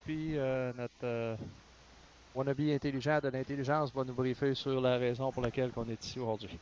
JP, notre wannabe intelligent de l'intelligence, va nous briefer sur la raison pour laquelle on est ici aujourd'hui.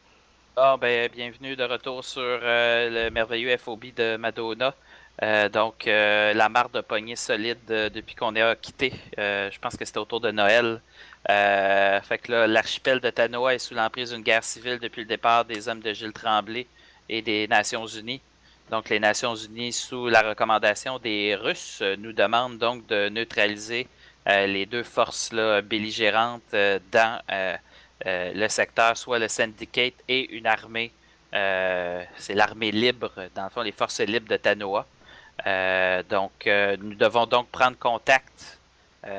Ah, ben, bienvenue de retour sur le merveilleux FOB de Madonna. La marde de poignée solide depuis qu'on a quitté. Je pense que c'était autour de Noël. Fait que là, l'archipel de Tanoa est sous l'emprise d'une guerre civile depuis le départ des hommes de Gilles Tremblay et des Nations Unies. Donc, les Nations Unies, sous la recommandation des Russes, nous demandent donc de neutraliser les deux forces là, belligérantes dans le secteur, soit le Syndicate et une armée. C'est l'armée libre, dans le fond, les forces libres de Tanoa. Nous devons donc prendre contact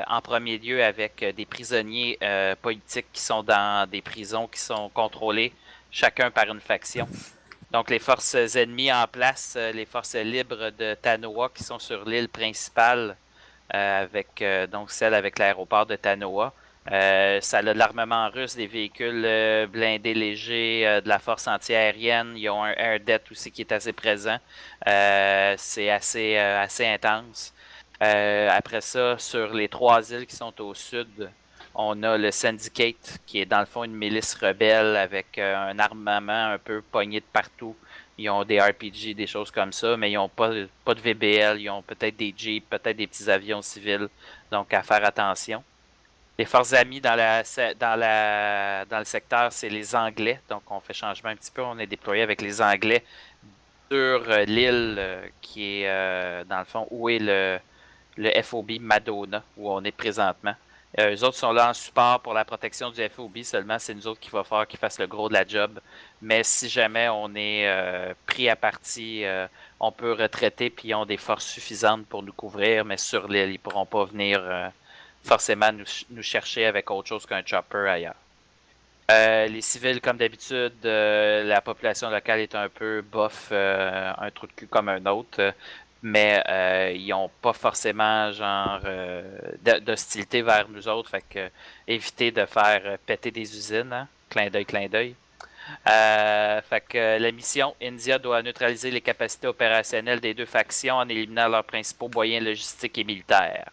en premier lieu avec des prisonniers politiques qui sont dans des prisons qui sont contrôlées chacun par une faction. Donc les forces ennemies en place, les forces libres de Tanoa qui sont sur l'île principale, avec donc celle avec l'aéroport de Tanoa. Ça a de l'armement russe, des véhicules blindés légers, de la force anti-aérienne. Ils ont un air-det aussi qui est assez présent. C'est assez intense. Après ça, sur les trois îles qui sont au sud, on a le Syndicate, qui est dans le fond une milice rebelle avec un armement un peu pogné de partout. Ils ont des RPG, des choses comme ça, mais ils n'ont pas de VBL. Ils ont peut-être des Jeeps, peut-être des petits avions civils. Donc, à faire attention. Les forces amies dans le secteur, c'est les Anglais. Donc, on fait changement un petit peu. On est déployé avec les Anglais sur l'île qui est, dans le fond, où est le FOB Madonna, où on est présentement. Eux autres sont là en support pour la protection du FOB seulement. C'est nous autres qui va falloir qu'ils fassent le gros de la job. Mais si jamais on est pris à partie, on peut retraiter puis ils ont des forces suffisantes pour nous couvrir. Mais sur l'île, ils ne pourront pas venir forcément nous chercher avec autre chose qu'un chopper ailleurs. Les civils, comme d'habitude, la population locale est un peu bof, un trou de cul comme un autre, mais ils n'ont pas forcément genre d'hostilité vers nous autres, fait que éviter de faire péter des usines, hein? Clin d'œil, clin d'œil. Fait que la mission, India doit neutraliser les capacités opérationnelles des deux factions en éliminant leurs principaux moyens logistiques et militaires.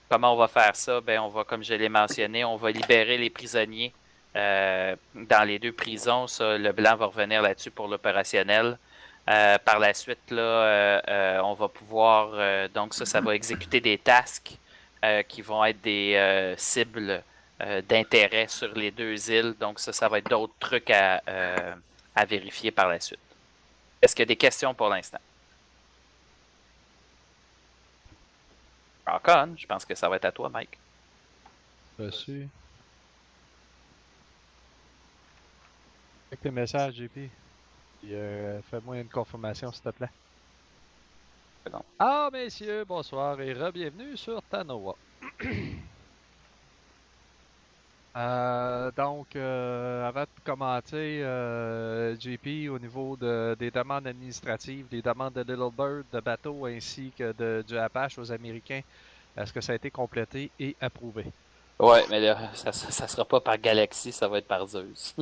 Comment on va faire ça? Ben, on va, comme je l'ai mentionné, on va libérer les prisonniers dans les deux prisons. Ça, le blanc va revenir là-dessus pour l'opérationnel. Par la suite, là, on va pouvoir, donc ça va exécuter des tasks qui vont être des cibles d'intérêt sur les deux îles. Donc ça va être d'autres trucs à vérifier par la suite. Est-ce qu'il y a des questions pour l'instant? Rock on, je pense que ça va être à toi, Mike. Reçu. Avec tes messages, JP. Puis, fais-moi une confirmation, s'il te plaît. Bon. Ah, messieurs, bonsoir et re-bienvenue sur Tanoa. Avant de commenter, JP, au niveau des demandes administratives, des demandes de Little Bird, de bateaux ainsi que du Apache aux Américains, est-ce que ça a été complété et approuvé? Ouais, mais là, ça sera pas par Galaxy, ça va être par Zeus.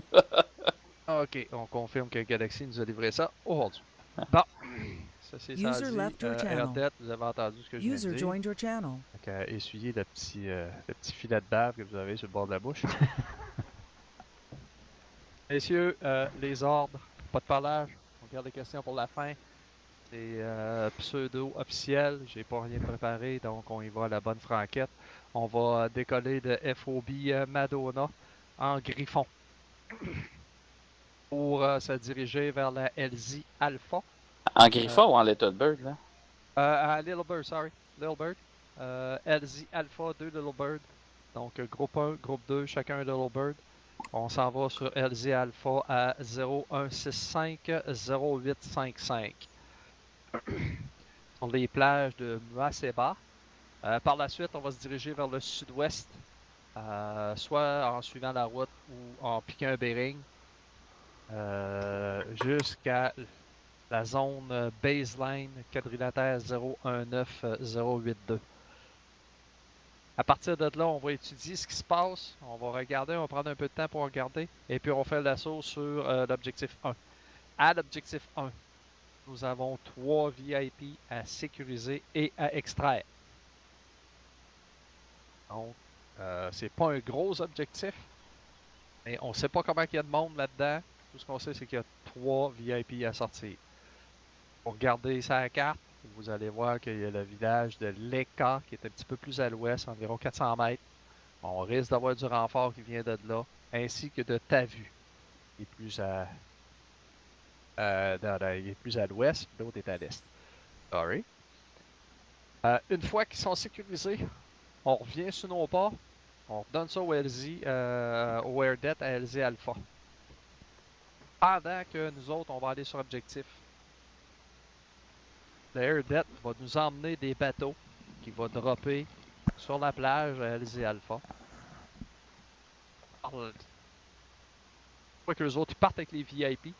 Ok, on confirme que Galaxy nous a livré ça aujourd'hui. Bon, ceci étant User dit, left your channel. RDET, vous avez entendu ce que je viens de User dire. joined your channel. Donc, essuyez le petit filet de bave que vous avez sur le bord de la bouche. Messieurs, les ordres, pas de parlage. On garde les questions pour la fin. C'est pseudo-officiel. J'ai pas rien préparé, donc on y va à la bonne franquette. On va décoller de FOB Madonna en griffon pour se diriger vers la LZ Alpha. En Griffon ou en Little Bird, là? À Little Bird, sorry. Little Bird. LZ Alpha, 2 Little Bird. Donc, groupe 1, groupe 2, chacun un Little Bird. On s'en va sur LZ Alpha à 0165-0855. Sur les plages de Muaseba. Par la suite, on va se diriger vers le sud-ouest, soit en suivant la route ou en piquant un bearing, jusqu'à la zone baseline quadrilatère 019082. À partir de là, on va étudier ce qui se passe, on va regarder, on va prendre un peu de temps pour regarder, et puis on fait l'assaut sur l'objectif 1. À l'objectif 1, nous avons 3 VIP à sécuriser et à extraire. Donc, c'est pas un gros objectif, mais on sait pas comment il y a de monde là-dedans. Tout ce qu'on sait, c'est qu'il y a 3 VIP à sortir. Pour regarder sa carte, vous allez voir qu'il y a le village de Leka qui est un petit peu plus à l'ouest, environ 400 mètres. On risque d'avoir du renfort qui vient de là, ainsi que de Tavu, qui est plus il est plus à l'ouest, l'autre est à l'est. Sorry. Une fois qu'ils sont sécurisés, on revient sur nos pas, on redonne ça au LZ, au AirDet à LZ Alpha. Pendant que nous autres, on va aller sur objectif. Le AirDet va nous emmener des bateaux qui vont dropper sur la plage à LZ Alpha. Une fois que les autres ils partent avec les VIP,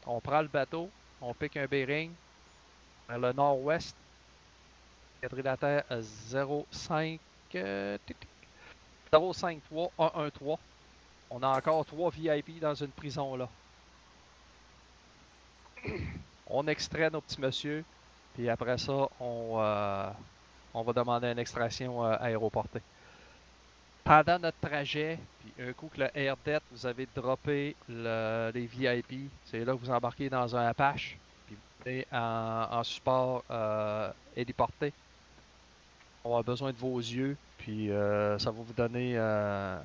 on prend le bateau, on pique un bearing vers le nord-ouest, quadrilatère 05 053 113. On a encore 3 VIP dans une prison là. On extrait nos petits messieurs, puis après ça, on va demander une extraction aéroportée. Pendant notre trajet, puis un coup que le AirDet, vous avez droppé les VIP, c'est là que vous embarquez dans un Apache, puis vous venez en support héliporté. On a besoin de vos yeux, puis ça va vous donner un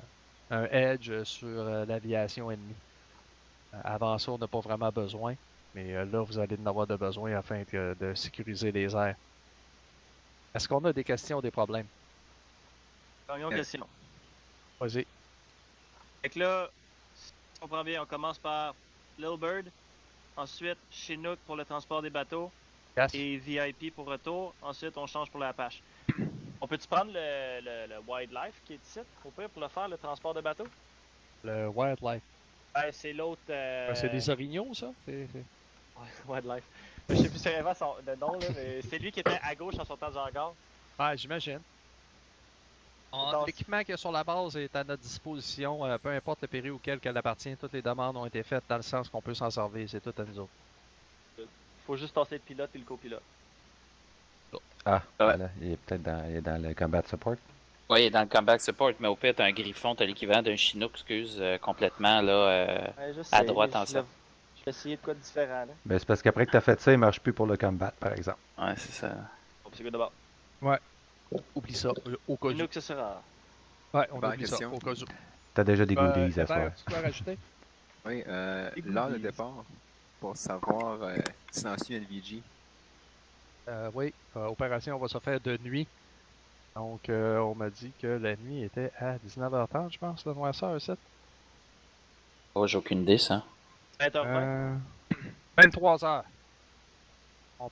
edge sur l'aviation ennemie. Avant ça, on n'a pas vraiment besoin, mais là, vous allez en avoir de besoin afin de sécuriser les airs. Est-ce qu'on a des questions ou des problèmes? Première question. Vas-y. Fait que là, si je comprends bien, on commence par Little Bird, ensuite Chinook pour le transport des bateaux Yes. et VIP pour retour. Ensuite, on change pour la Apache. On peut-tu prendre le Wildlife qui est ici, au pire, pour le faire, le transport de bateaux? Le Wildlife. Ouais, c'est l'autre. C'est des orignaux, ça? Ouais, Wildlife. Je sais plus sérieusement le nom, là, mais c'est lui qui était à gauche en sortant du hangar. Ouais, j'imagine. L'équipement qu'il y a sur la base est à notre disposition, peu importe le période auquel elle appartient. Toutes les demandes ont été faites dans le sens qu'on peut s'en servir. C'est tout à nous autres. Faut juste tasser le pilote et le copilote. Ah, Ouais. voilà, il est peut-être dans le combat support. Oui, il est dans le combat support, mais au pire, t'as un Griffon, t'as l'équivalent d'un Chinook, excuse, complètement là, Ouais, je à sais, droite mais en centre. je vais essayer de quoi de différent, là. Ben, c'est parce qu'après que tu as fait ça, il marche plus pour le combat, par exemple. Ouais, c'est ça. Bon, c'est good d'abord. Oublie ça, au cas où. Chinook, ce sera. Ouais, on Bonne oublie question. ça, au cas où. T'as déjà des goodies à soir. Tu peux rajouter? Oui, Écoute, l'heure de les- départ, pour savoir si dans une NVG. Oui, opération va se faire de nuit. Donc, on m'a dit que la nuit était à 19h30, je pense, le noirceur, ici. Oh, j'ai aucune idée, ça. 20h20. 23h. On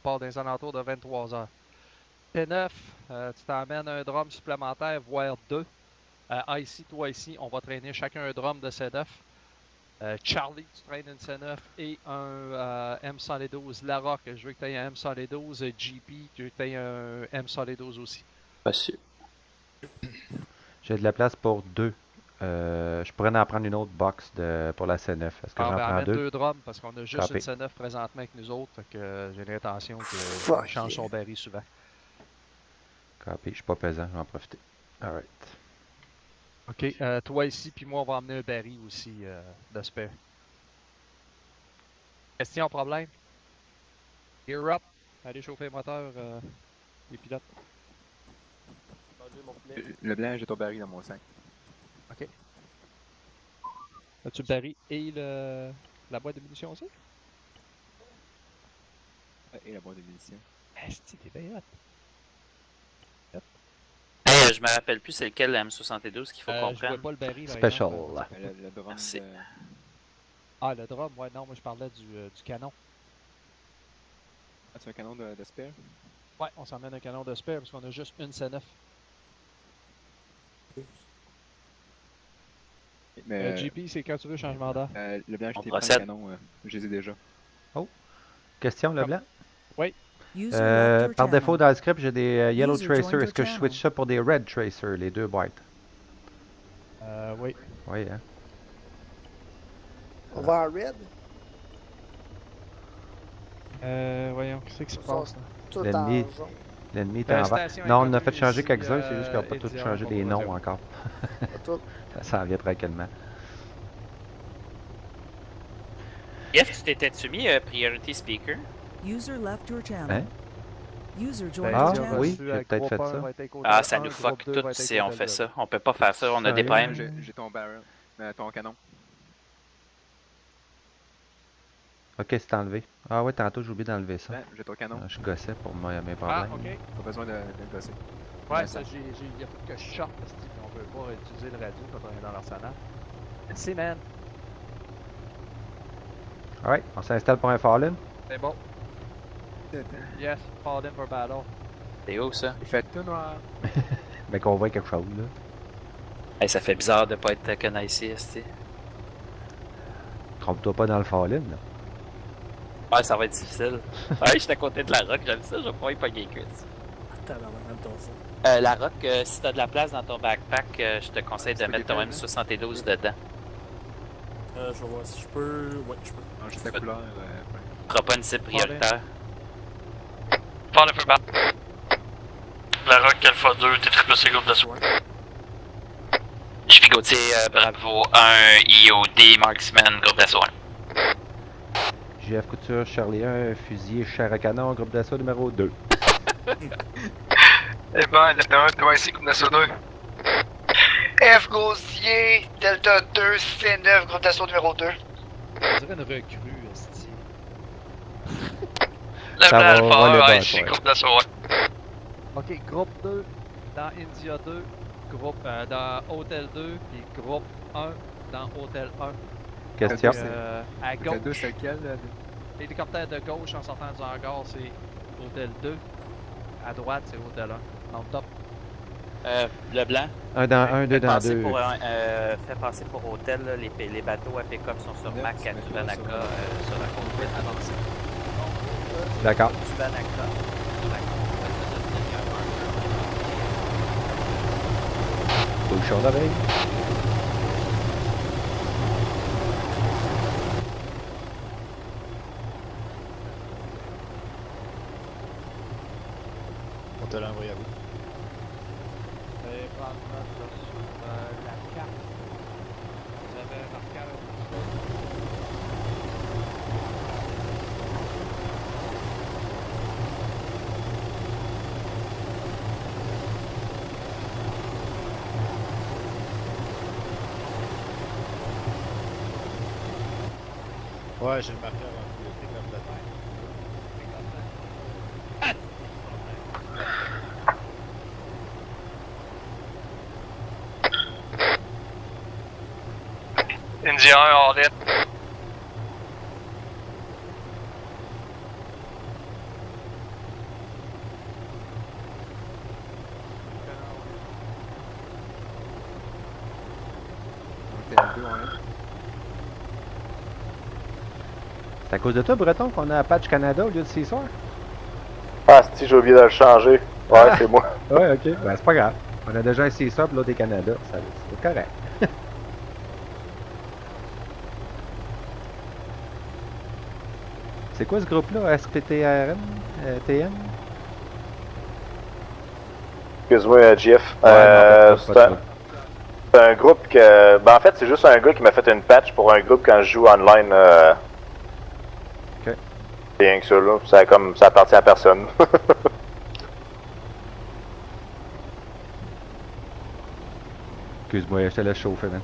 part dans les alentours de 23h. P9, tu t'emmènes un drum supplémentaire, voire 2. IC, toi ici, on va traîner chacun un drum de C9. Charlie, tu traînes une C9 et un M112. Lara, que je veux que tu aies un M112. GP, je veux que tu aies un M112 aussi. Pas sûr. J'ai de la place pour 2. Je pourrais en prendre une autre box pour la C9. Est-ce que On j'en va prends mettre 2? 2 drums parce qu'on a juste Copy. une C9 présentement avec nous autres. Fait que j'ai l'intention qu'il Fuck change yeah. son baril souvent. Copy, je suis pas pesant, je vais en profiter. Alright. Ok, toi ici, puis moi, on va emmener un baril aussi de spare. Question, problème? Gear up. Allez chauffer le moteur, les pilotes. Mon poulet. Le blanc, j'ai ton baril dans mon sac. As-tu le baril et la boîte de munitions aussi? Et la boîte de munitions. Asti, t'es bien hot. Hey, je me rappelle plus c'est lequel le M72 qu'il faut qu'on Je vois prenne. pas le baril. par Special. exemple. Le drum Merci. de... Ah, le drum, ouais, non, moi je parlais du canon. As-tu un canon de spare? Ouais, on s'emmène un canon de spare parce qu'on a juste une C9. Mais GP, c'est quand tu veux changement d'air. le blanc, je On t'ai pris un procède. canon, je les ai déjà. Question, Leblanc? User Par défaut, dans le script, j'ai des Yellow User Tracer. joined Est-ce que your je channel. switch ça pour des Red Tracer, les deux boîtes? Oui. Oui, hein? On va en red, Voyons, qu'est-ce qui se Ça, passe là? tout L'ennemi. en jaune. L'ennemi est en bas. Station Non, on a inconnue fait changer ici, quelques-uns, c'est juste qu'on n'a pas tous Indiana, changé les Bravo noms Zero. encore. Tout. Ça s'en vient tranquillement. Jeff, tu t'étais-tu mis Priority Speaker? User left your channel. Hein? User Ben, joined Ah, your Indiana channel. oui, reçu j'ai à peut-être groupe fait 1 ça. va être avec Ah, hôtel ça 1, nous groupe fuck 2 tout va être avec si on hôtel fait 2. ça. On peut pas faire ça, on a des Sérieux? problèmes. J'ai ton barrel. Ton canon. Ok, c'est enlevé. Ah ouais, tantôt j'ai oublié d'enlever ça. Ben, j'ai ton canon. Je gossais pour mes Ah, problèmes. ok. Pas besoin de gosser. Ouais, ça, il y a tout que je short parce qu'on peut pas utiliser le radio quand on est dans l'arsenal. Merci, man. Alright, on s'installe pour un Fallen. C'est bon. Yes, fall in for battle. C'est où ça? Il fait tout noir. Mais qu'on voit quelque chose là. Hey, ça fait bizarre de pas être connaissé ici. Trompe-toi pas dans le Fallen là. Ouais, ça va être difficile. Ouais, je suis à côté de la rock, j'aime ça, je vais pas y pogner Chris. Tabarnak, ton ça. La rock, si t'as de la place dans ton backpack, je te conseille de Tu peux mettre ton les faire, M72 dedans. Je vais voir si je peux. Ouais, je peux. Non, juste la couleur. Tu feras pas une cible prioritaire. Fall in for battle. La Rock Alpha 2, T-Triple-C groupe d'assaut. Je suis Gauthier, Bravo 1, IOD, Marksman, groupe d'assaut 1. JF Couture, Charlie 1, fusilier, chair à canon, groupe d'assaut numéro 2. Eh ben, Lieutenant 1, ici, groupe d'assaut 2. F Gaussier, Delta 2, C9, groupe d'assaut numéro 2. On dirait une recrue, esti. Le Ça va Alpha voler 1, bas, ici, ouais. groupe d'assaut 1. Ok, groupe 2 dans India 2, groupe dans Hôtel 2, puis groupe 1 dans Hôtel 1. Question. Donc, à Le gauche, 2, c'est lequel? l'hélicoptère de gauche en sortant du hangar, c'est Hôtel 2. À droite, c'est Hôtel 1. Dans le top. Le blanc. Un dans un, deux Fais dans passer deux. fais passer pour hôtel, là, les bateaux à pick-up sont sur Neuf, Mac tu à mets ça Tuvanaka, sur- sur la côte ouest avancée. D'accord. Tuvanaka, la côte ouest de notre ligne, il y a un marqueur. Bouche chaud d'oreille. On te l'a envoyé à vous. Veuillez prendre note là, sur la carte. Vous avez un marqueur. Ouais, j'ai le marqueur en priorité comme de terre. Indien 1, all in. On était à 2, on est. C'est à cause de toi, Breton, qu'on a Patch Canada au lieu de Caesar? Ah, si, j'ai oublié de le changer. Ouais, c'est moi. Ouais, ok. Ben, c'est pas grave. On a déjà un Caesar puis l'autre est Canada. C'est correct. C'est quoi ce groupe-là? SPTRM? TM? Excuse-moi, Jeff. Ouais, non, c'est pas un, c'est un groupe que. Ben, en fait, c'est juste un gars qui m'a fait une patch pour un groupe quand je joue online. Ok. C'est rien que ça, là. Ça, comme, ça appartient à personne. Excuse-moi, je te laisse chauffer, man.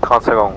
« 30 secondes.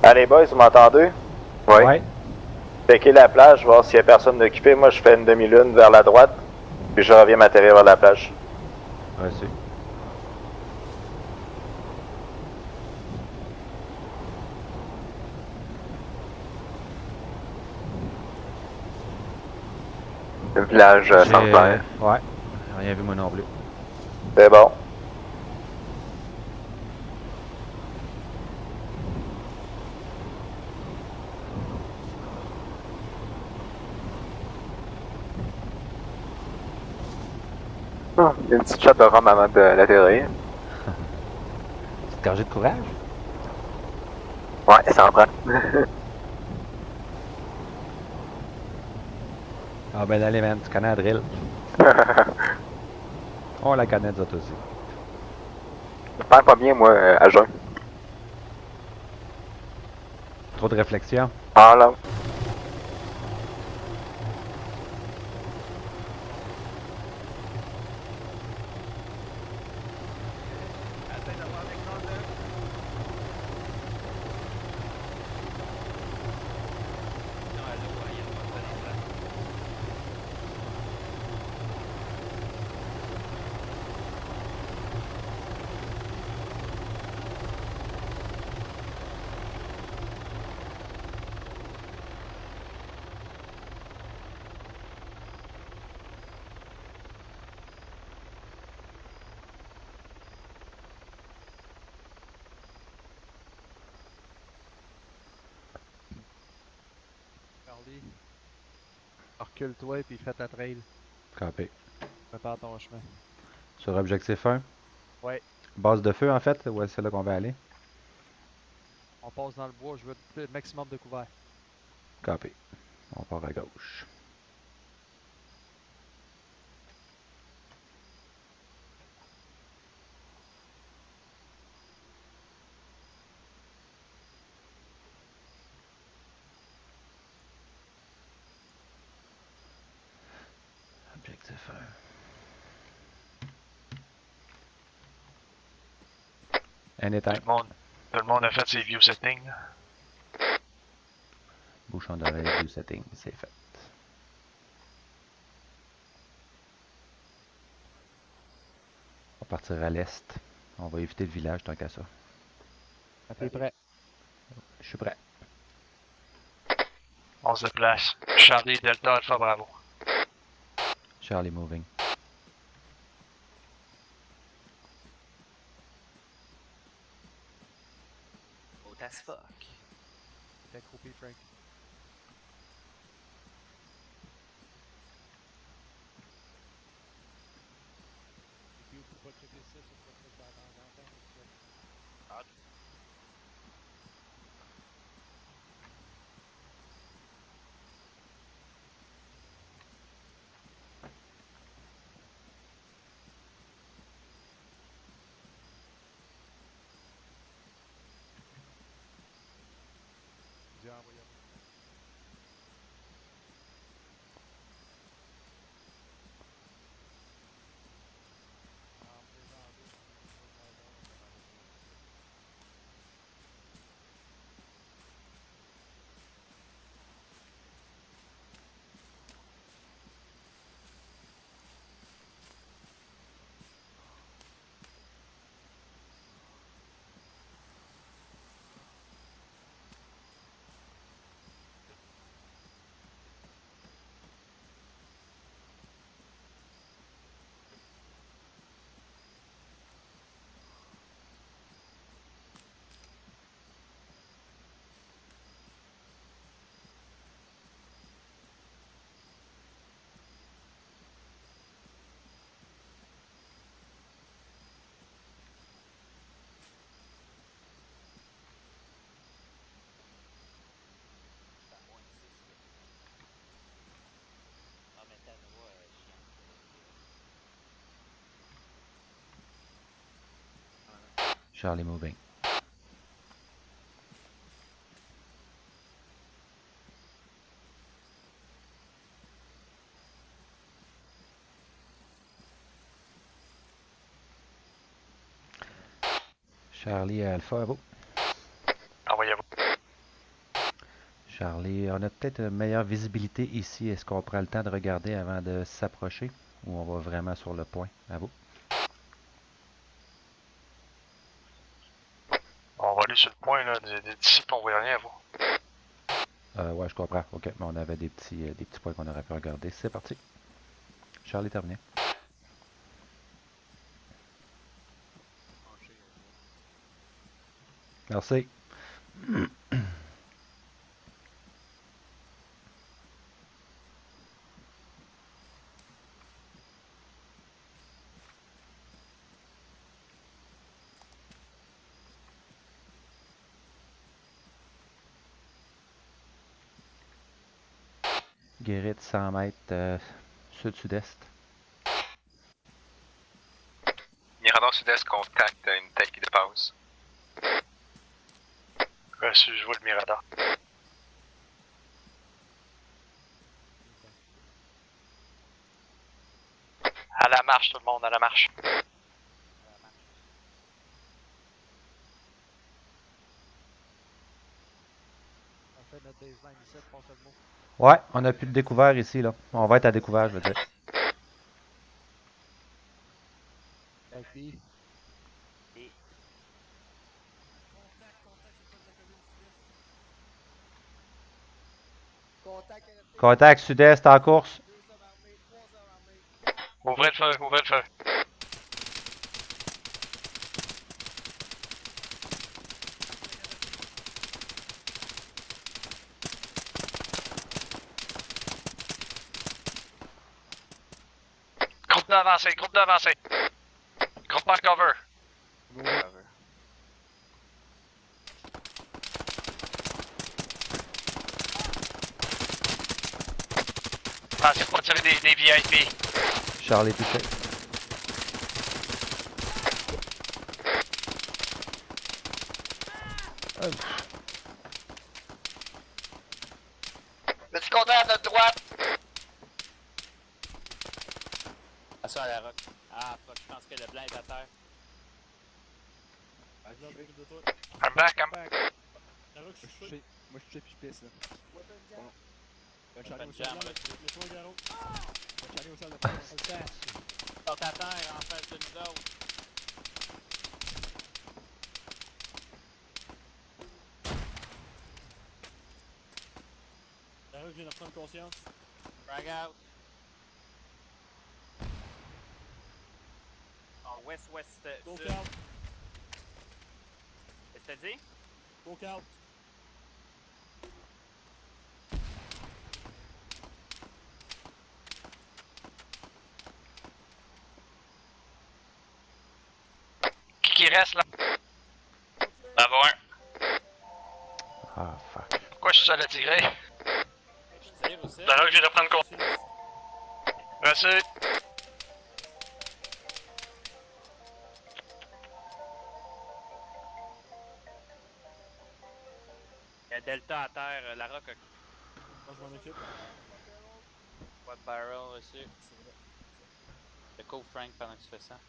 Allez, boys, vous m'entendez? Ouais. Checker la plage, voir s'il y a personne d'occupé. Moi, je fais une demi-lune vers la droite, puis je reviens m'atterrir vers la plage. Reçu. Le village sans terre. Ouais. Rien vu moi non plus. C'est bon. Une petite shot de rhum avant de l'atterrir. Petite gorgée de courage. Ouais, ça en prend. Ah ben allez man, tu connais la drill. On la connaît nous autres aussi. Je perds pas bien, moi, à jeun. Trop de réflexion. Ah là. Charlie, recule-toi puis fais ta trail. Campé. Prépare ton chemin. Sur objectif 1. Ouais. Base de feu en fait, ouais, c'est là qu'on va aller. On passe dans le bois, je veux le maximum de couvert. Campé. On part à gauche. Objectif 1. Anytime. Tout le monde a fait ses view settings. Bouchon d'oreille du setting, c'est fait. On va partir à l'est. On va éviter le village tant qu'à ça. À peu près. Je suis prêt. On se déplace. Charlie, Delta, Alpha, Bravo. Charlie moving. Hot as fuck. T'es accroupi, Frank. Charlie moving. Charlie Alpha, à vous. Envoyez-vous. Charlie, on a peut-être une meilleure visibilité ici. Est-ce qu'on prend le temps de regarder avant de s'approcher ou on va vraiment sur le point? À vous. On va aller sur le point là, d'ici, on voit rien à voir. Ouais, je comprends. OK, mais on avait des petits points qu'on aurait pu regarder. C'est parti. Charlie, terminé. Merci. Guérite, 100 mètres sud-sud-est. Mirador sud-est contacte une tête qui dépasse. Reçu, je vois le Mirador. À la marche, tout le monde, à la marche. On fait notre baseline ici, passe le mot. Ouais, on a plus de découvert ici, là. On va être à découvert, je veux dire. Avec B. Contact sud-est en course. Ouvrez le feu, ouvrez le feu. Groupe d'avancée, groupe d'avancée. Groupe par cover. Attention, pas tirer des VIP. Charlie touché. Petit compteur à notre droite. Attention à la rock. Ah, fuck, je pense que le blanc est à terre. Là, je m'occupe de toi. I'm back, I'm back. La rock, je suis touché. Moi je suis puis je pisse là. Bonne jambe. Mets-toi un garrot. Charlie au sol de Ils sont à terre en face de nous autres. La rock vient de reprendre conscience. Frag out. En west-west Go sud. count. Qu'est-ce que t'as dit? Go count. Qui reste là? Bravo un. Ah, fuck. Pourquoi je suis seul à tirer? Je tire aussi. La roque, je viens de prendre compte. Conscience. Reçu. Il y a Delta à terre, la rock a Moi, je m'en occupe. quad barrel aussi. C'est vrai. Le co Frank pendant que tu fais ça.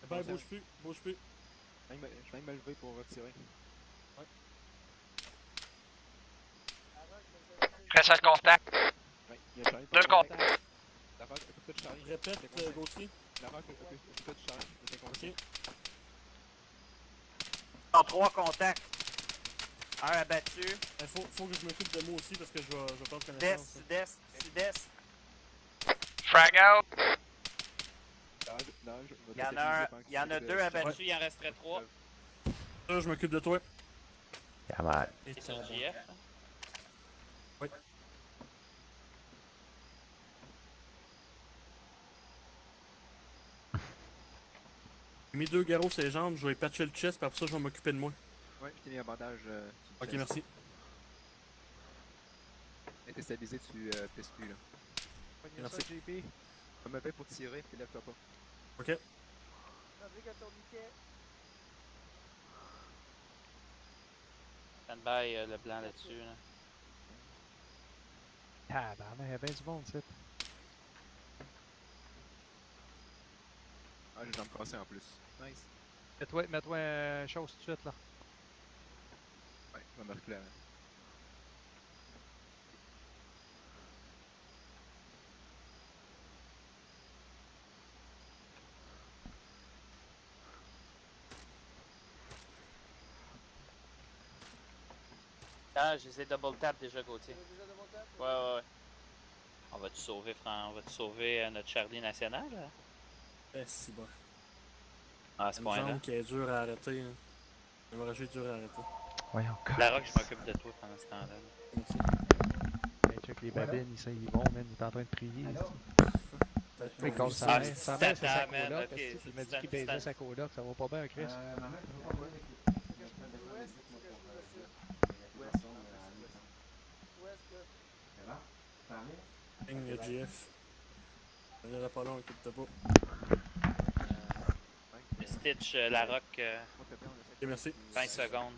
Ben, bouge plus. Bouge plus. Je viens de me lever pour retirer. Reste à contact. Ouais, il y a Charlie. Deux contacts. La roque, occupe-toi de Charlie. Répète, Gauthier. La roque, occupe-toi de Charlie. Je t'ai conseillé. En 3 contacts. Un abattu. Faut que je m'occupe de moi aussi parce que je vais prendre Sud-est, connaissance. sud-est, sud-est. Frag out. Il y en a deux abattus, il en resterait 3. Là, je m'occupe de toi. Yeah, man. Et C'est sur JF. hein? Oui. J'ai mis 2 garrots sur les jambes, je vais patcher le chest, puis après ça, je vais m'occuper de moi. Ouais, je t'ai mis un bandage. Ok, merci. Et t'es stabilisé, tu pisses plus là. Merci. JP. Je me fais pour tirer, puis lève-toi pas. Ok. Stand by le blanc là-dessus. Là. Ah, ben, il y a bien du monde, c'est. Ah, j'ai les jambes cassées en plus. Nice. Mets-toi une chose tout de suite là. Ouais, je vais me reculer avant. Ah, je les ai double tap déjà, Gauthier. Ouais. On va-tu sauver, notre Charlie national? Là? C'est bon. À ce Une point-là. jambe qui est dure à arrêter. Hein. L'hémorragie est dure à arrêter. Voyons, La Rock, je m'occupe de toi pendant ce temps-là. Merci. Hey, check les babines, ils vont, man. Il est en train de prier. Il casse sa Ah, mère. c'est Sa mère, c'est sa tata, man, coloc. ok, Il c'est m'a dit tata. qu'il baisait sa coloc. Ça va pas bien, Chris. Ligne GF. On ira pas long, écoute-toi pas. Le Stitch, la Rock, Ok, merci. 20 secondes.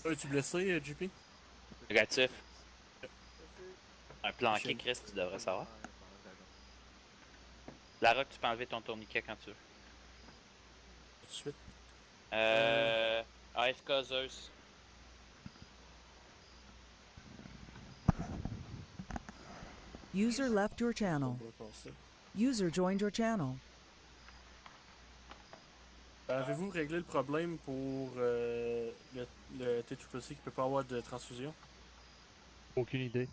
Es-tu blessé, JP? Négatif. Un planqué, Chris, tu devrais savoir. La Rock, tu peux enlever ton tourniquet quand tu veux. Tout de suite. AFK Zeus. User left your channel. On va passer. User joined your channel. Avez-vous réglé le problème pour le T-Triple-C qui peut pas avoir de transfusion? Aucune idée.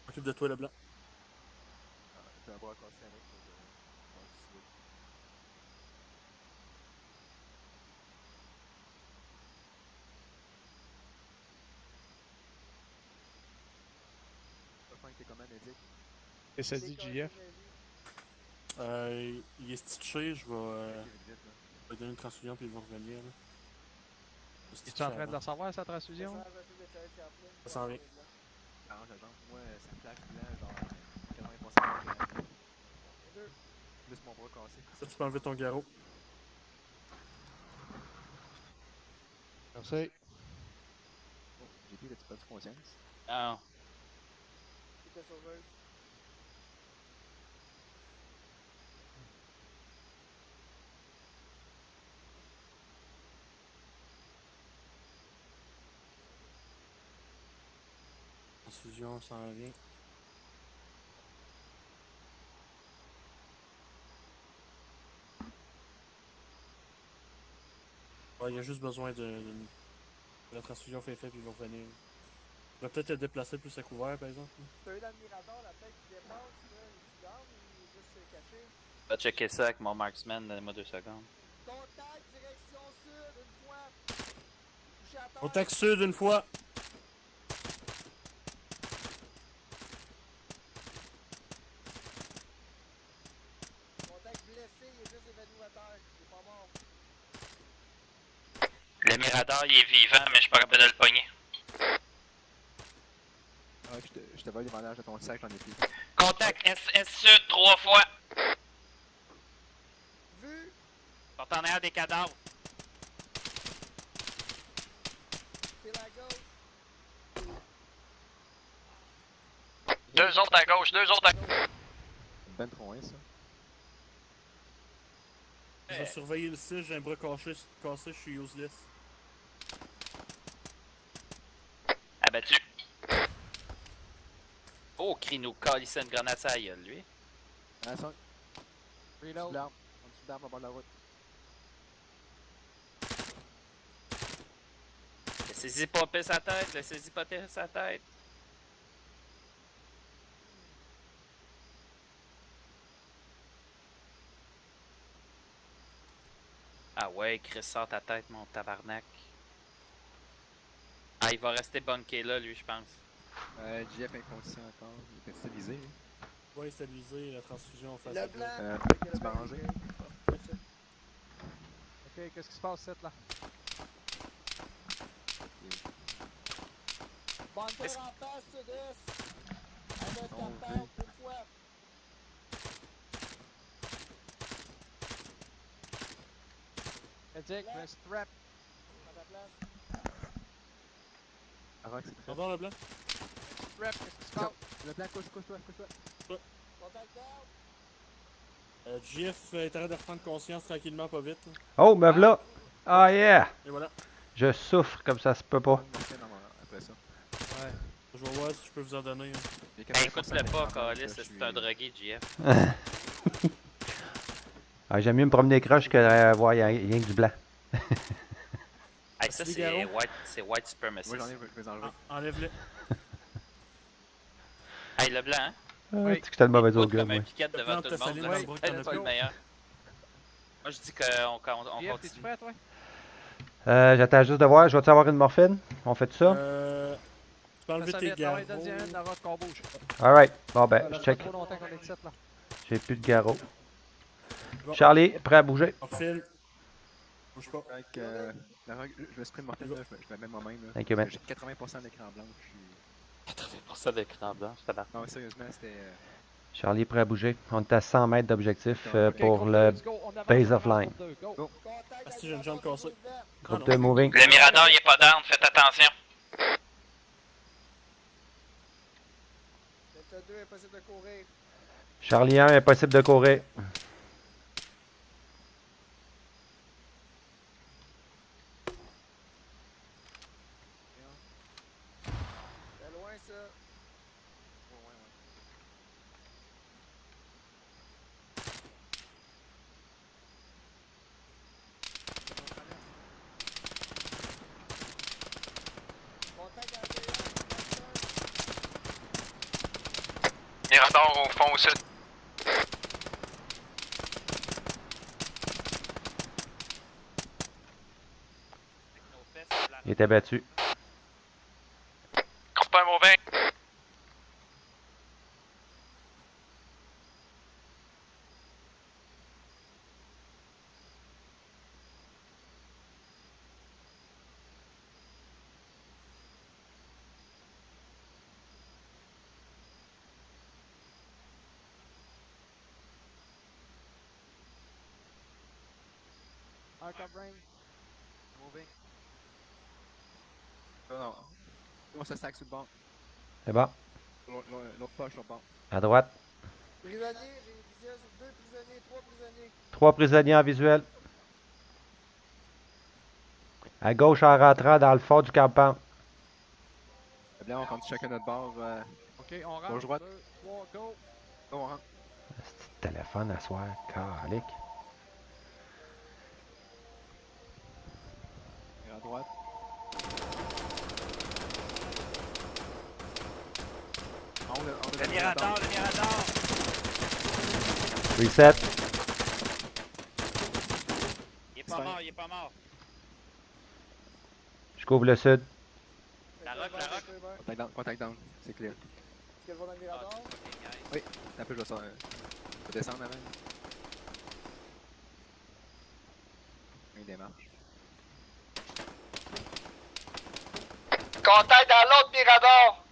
Occupe de toi, Leblanc. Je vais avoir cassé avec pour anticiper. Enfin, t'es comment, Medic? Et ça dit JF. Il est stitché, je vais Vite, là. lui donner une transfusion puis il va revenir. Là. Es-tu en train de le recevoir, sa transfusion? Ça s'en vient. Arrange la jambe. Moi, ça flash blanc, genre 80% de plus mon bras cassé. Ça, tu peux enlever ton garrot. Merci. Oh, JP, as-tu perdu conscience? Ah, Transfusion s'en vient. Ouais, il a juste besoin de la transfusion fait puis il va revenir. Il va peut-être te déplacer plus à couvert, par exemple. T'as eu l'admirateur, la tête qui dépasse, là, il se garde ou il est juste caché? va checker ça avec mon marksman, donne-moi 2 secondes. Contact, direction sud, une fois. Touché à terre. Contact sud une fois. Contact blessé, il est juste évanoui à terre. Il est pas mort. Le Mirador, il est vivant, mais je suis pas capable de le pogner. Ah, je te vole les bandages de ton sac, j'en ai plus. Contact SS Sud 3 fois. Vu. Porte en arrière des cadavres. T'es la gauche. Deux autres à gauche, deux autres à gauche. Ben trop loin, ça. Je vais surveiller le 6, j'ai un bras cassé, je suis useless. Abattu. Oh, Crino, calisse une grenade à la gueule, lui. Ah, ça. Reload. L'arme. En dessous de l'arme, au bord de la route. Laissez-y popper sa tête, laissez-y popper sa tête. Ah ouais, Chris, sort ta tête, mon tabarnak. Ah, il va rester bunké là, lui, je pense. JF inconscient encore. Il était stabilisé. lui. Ouais, stabiliser la transfusion en face Le de blanc. Tu m'as rangé? Ok, qu'est-ce qui se passe, cette là? Bunker en face, sud-est. Avec compound, une fois. Medic, rest strap. À ta place. Avant que c'est très. Pardon, Leblanc? Strap, qu'est-ce qui se passe? Le blanc, couche-toi. Contact down. JF est en train de reprendre conscience tranquillement, pas vite. Oh, me voilà! Ah yeah! Et voilà. Je souffre comme ça se peut pas. Après ça. Ouais. Je vais voir si je peux vous en donner. Hein. Les Ben, 80% écoute-le des pas, écrans blancs, Calis, là, je c'est suis- un drogué, JF. Ah, j'aime mieux me promener croche que voir rien que du blanc. Hey, ça, Merci, c'est Garo. white supremacy. Moi, j'en ai, je vais les enlever. Enlève-le. Hey, le blanc, hein? Ah, Oui. tu que t'as le mauvais Il goûte augure, comme un moi. piquette devant Plante tout le ta monde. saline là. dans le bras, Hey, t'en as toi, le plus. meilleur. Moi, je dis qu'on JF, continue. t'es-tu prêt, toi? J'attends juste de voir. Je vais-tu avoir une morphine? On fait ça? Tu peux enlever Fais ça tes vite, ah ouais, garrots. donne-y un, Nara, qu'on bouge. Alright. Bon, ben, Ça je fait check. pas trop longtemps qu'on est ici, là. J'ai plus de garrot. Bon. Charlie, prêt à bouger? Morphine. Bouge pas. Avec, je vais spray mortel, là, je me mets moi-même. Là, Thank you, parce man. que j'ai 80% d'écran blanc. Je suis... 80% d'écran blanc, je tabarnak. Non, mais sérieusement, c'était. Charlie, prêt à bouger. On est à 100 mètres d'objectif Ok, pour groupe le deux, let's go, on avance, base on of avance, line. groupe deux, go. Ah, si j'ai une jambe cassée. Groupe non. 2 moving. Le Mirador, il est pas down, faites attention. Delta 2, impossible de courir. Charlie 1, impossible de courir. C'est loin, ça. Contact à Mirador au fond au sud. Il était battu. Groupe 1 moving. Un covering. Moving. Non. On se stack sur le banc. C'est bon. L'autre poche sur le banc. À droite. Prisonniers, visuel sur 2 prisonniers, 3 prisonniers. 3 prisonniers en visuel. À gauche en rentrant dans le fond du campement. Le blanc, on rentre chacun notre bord. Ok, on rentre. Gauche, droite. 2, 3, go. On rentre. C'est téléphone à soir. Calique. Et à droite. Le Mirador, le Mirador. Reset. Il est pas mort, il est pas mort. Je couvre le sud. La rock, la rock. Contact down, c'est clair. Est-ce qu'elle va dans le Mirador? Un peu, je vais descendre avant. Une démarche. Contact dans l'autre Mirador!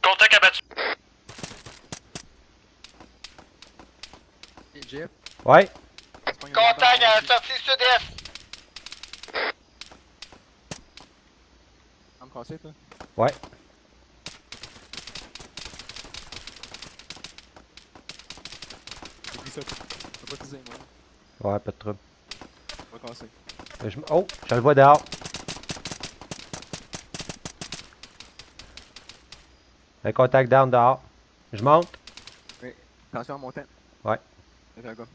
Contact abattu. Et Jeff, Ouais. Contact à la sortie sud-est! On me casser, toi? Ouais. J'ai pris ça. Je peux pas teaser, moi. Ouais, pas de trouble. Je vais casser. Oh, je le vois dehors. Le contact down dehors. Je monte. Attention en montant. Ouais. C'est un gars.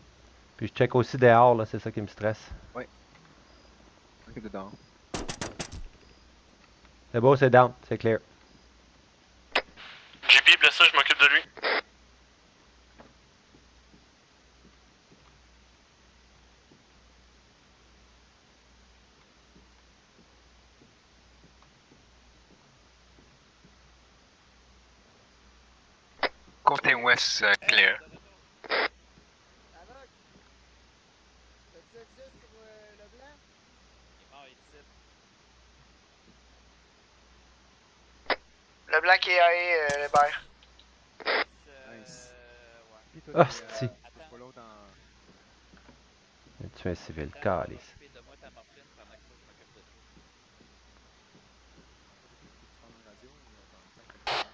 Puis je check aussi dehors, là, c'est ça qui me stresse. Ok, dedans. C'est beau, c'est down, c'est clair. JP blessé, je m'occupe de lui. Côté ouest, clear. Avoc! T'as-tu accès sur le blanc? Il est mort ici. Le blanc qui est haï, les berts. Nice. Ouais. Puis toi, Hostie. faut l'autre en... Tu es un civil, calice. Donne-moi ta morphine pendant que je m'occupe de toi.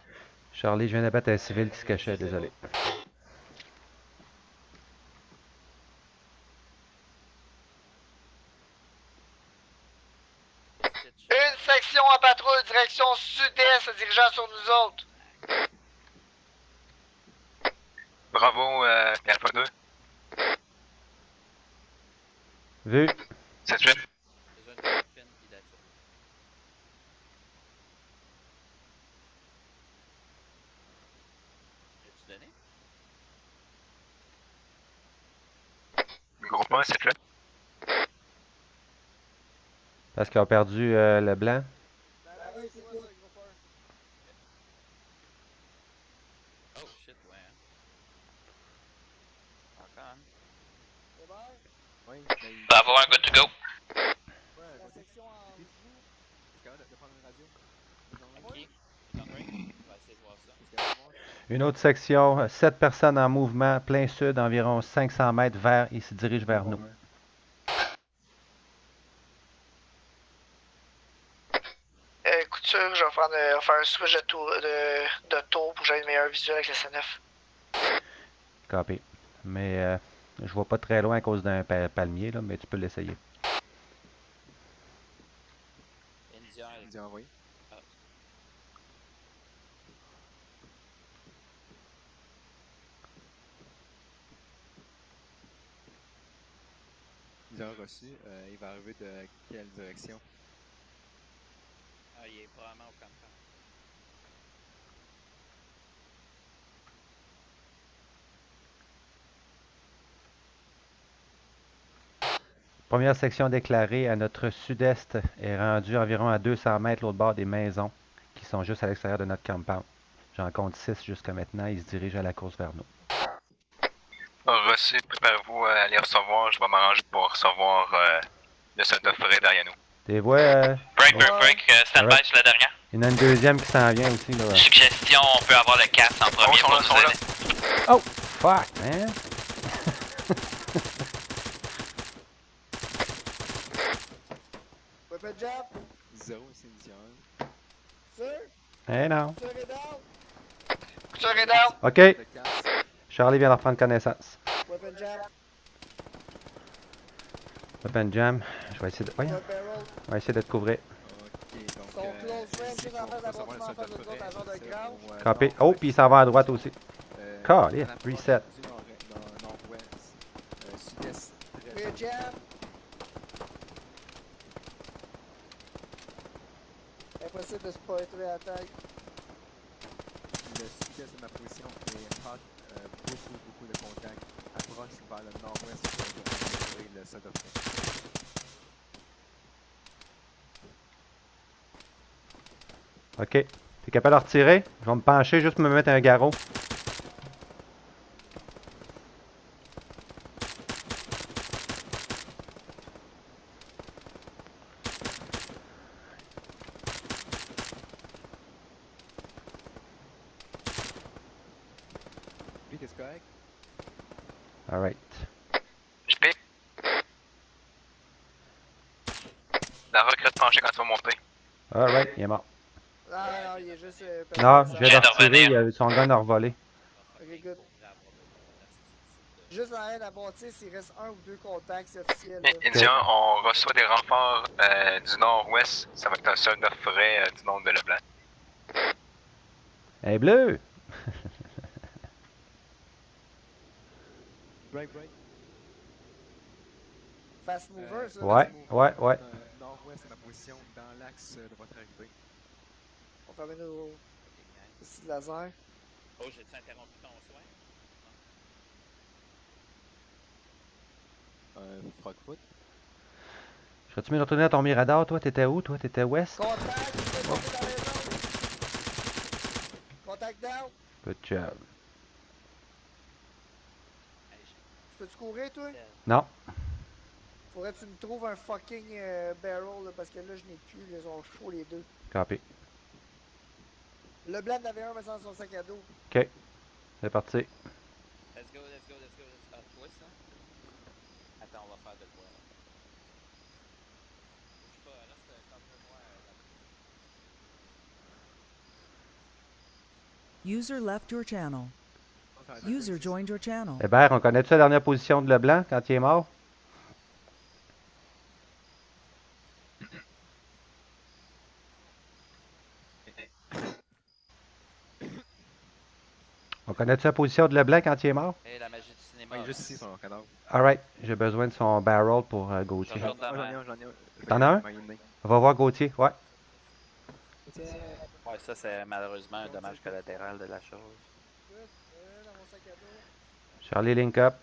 Charlie, je viens d'abattre un civil qui se cachait, désolé. Une section en patrouille, direction sud-est, dirigeant sur nous autres. Bravo, Alpha 2. Vu. 7-8. Besoin de morphine pis that's it. As-tu donné? Groupement 7-8. Parce qu'ils ont perdu le blanc. Oh shit, ouais. Hein. Encore. Oui, mais il... Bravo, un good to go. Ouais, la section en... Est-ce capable de prendre une radio? Ok. On va essayer de voir ça. Est-ce capable de voir? Une autre section, 7 personnes en mouvement, plein sud, environ 500 mètres vers, ils se dirigent vers nous. Couture, je vais faire un switch de tour pour que j'aie une meilleure visuel avec le C9. Copy. Mais je vois pas très loin à cause d'un palmier, là, mais tu peux l'essayer. Indien envoyé. Indien reçu. Il va arriver de quelle direction? Ah, il est probablement au campement. Première section déclarée à notre sud-est est rendue environ à 200 mètres l'autre bord des maisons qui sont juste à l'extérieur de notre compound. J'en compte 6 jusqu'à maintenant. Ils se dirigent à la course vers nous. Reçu, préparez-vous à les recevoir. Je vais m'arranger pour recevoir le soldat forêt derrière nous. T'es vois? Break, stand-by sur la dernière. Il y en a une deuxième qui s'en vient aussi, là. Suggestion, on peut avoir le casse en premier pour nous aider. Oh! Fuck, man! Weapon jab. 0, c'est Indien. Sûr? Eh non. Couture est down. Couture est down. OK. Le casse. Charlie vient de reprendre connaissance. Weapon jab. Open jam. Je vais essayer de... Voyons. Barrel. On va essayer de te couvrir. Ok, donc... Son close range, ici, juste en face de la on va bâtiment, savoir en face de le nous soldat autres, agent de forêt, ground. c'est au, Copé. nord- Oh, puis il s'en va à droite aussi. Calé, dans la reset. proche du nord-ouest. Sud-est. Très Clear jab. Impossible de spotter l'attaque. Le sud-est de ma position est hot. Beaucoup de contacts. Approche vers le nord-ouest pour assurer le soldat forêt. OK. T'es capable de retirer? Je vais me pencher juste pour me mettre un garrot. Lui, qu'est-ce que c'est correct? Alright. JP. La recrute penchée quand tu vas monter. Alright, il est mort. Non, il est juste... Non, je viens de de retirer, revenir. son gun a revolé. Ok, good. Juste derrière la bâtisse, il reste un ou deux contacts, c'est officiel. Indien, on reçoit des renforts du nord-ouest. Ça va être un soldat forêt du nom de Leblanc. Hey, bleu! Break. Fast mover, ça. Ouais, ouais, ouais. Nord-ouest de ma position, dans l'axe de votre arrivée. On fait nos... ici de laser. Oh, j'ai-tu interrompu ton soin? Frogfoot. Serais-tu mieux de retourner à ton mirador, toi? T'étais où, toi? T'étais ouest? Contact, il fait tomber dans les zones. Contact down. Good job. Peux-tu courir, toi? Non. Faudrait que tu me trouves un fucking barrel, là, parce que là, je n'ai plus, ils sont chauds les deux. Copy. Le blanc avait un, mais sans son sac à dos. OK. C'est parti. Let's go. Ah, toi, ça? Attends, on va faire de quoi, là? Je sais pas, reste un peu moins... User left your channel. User joined your channel. Hébert, on connaît-tu la dernière position de Leblanc quand il est mort? Connais-tu la position de Leblanc quand il est mort? Et la magie du cinéma. Ouais, juste ici, son cadavre. Alright, j'ai besoin de son barrel pour Gauthier. Je regarde Ah, ta j'en ai main. un, j'en ai un. Je vais T'en as un? m'aligner. On va voir Gauthier, ouais. Ouais, ça c'est malheureusement un dommage collatéral de la chose. Charlie link up.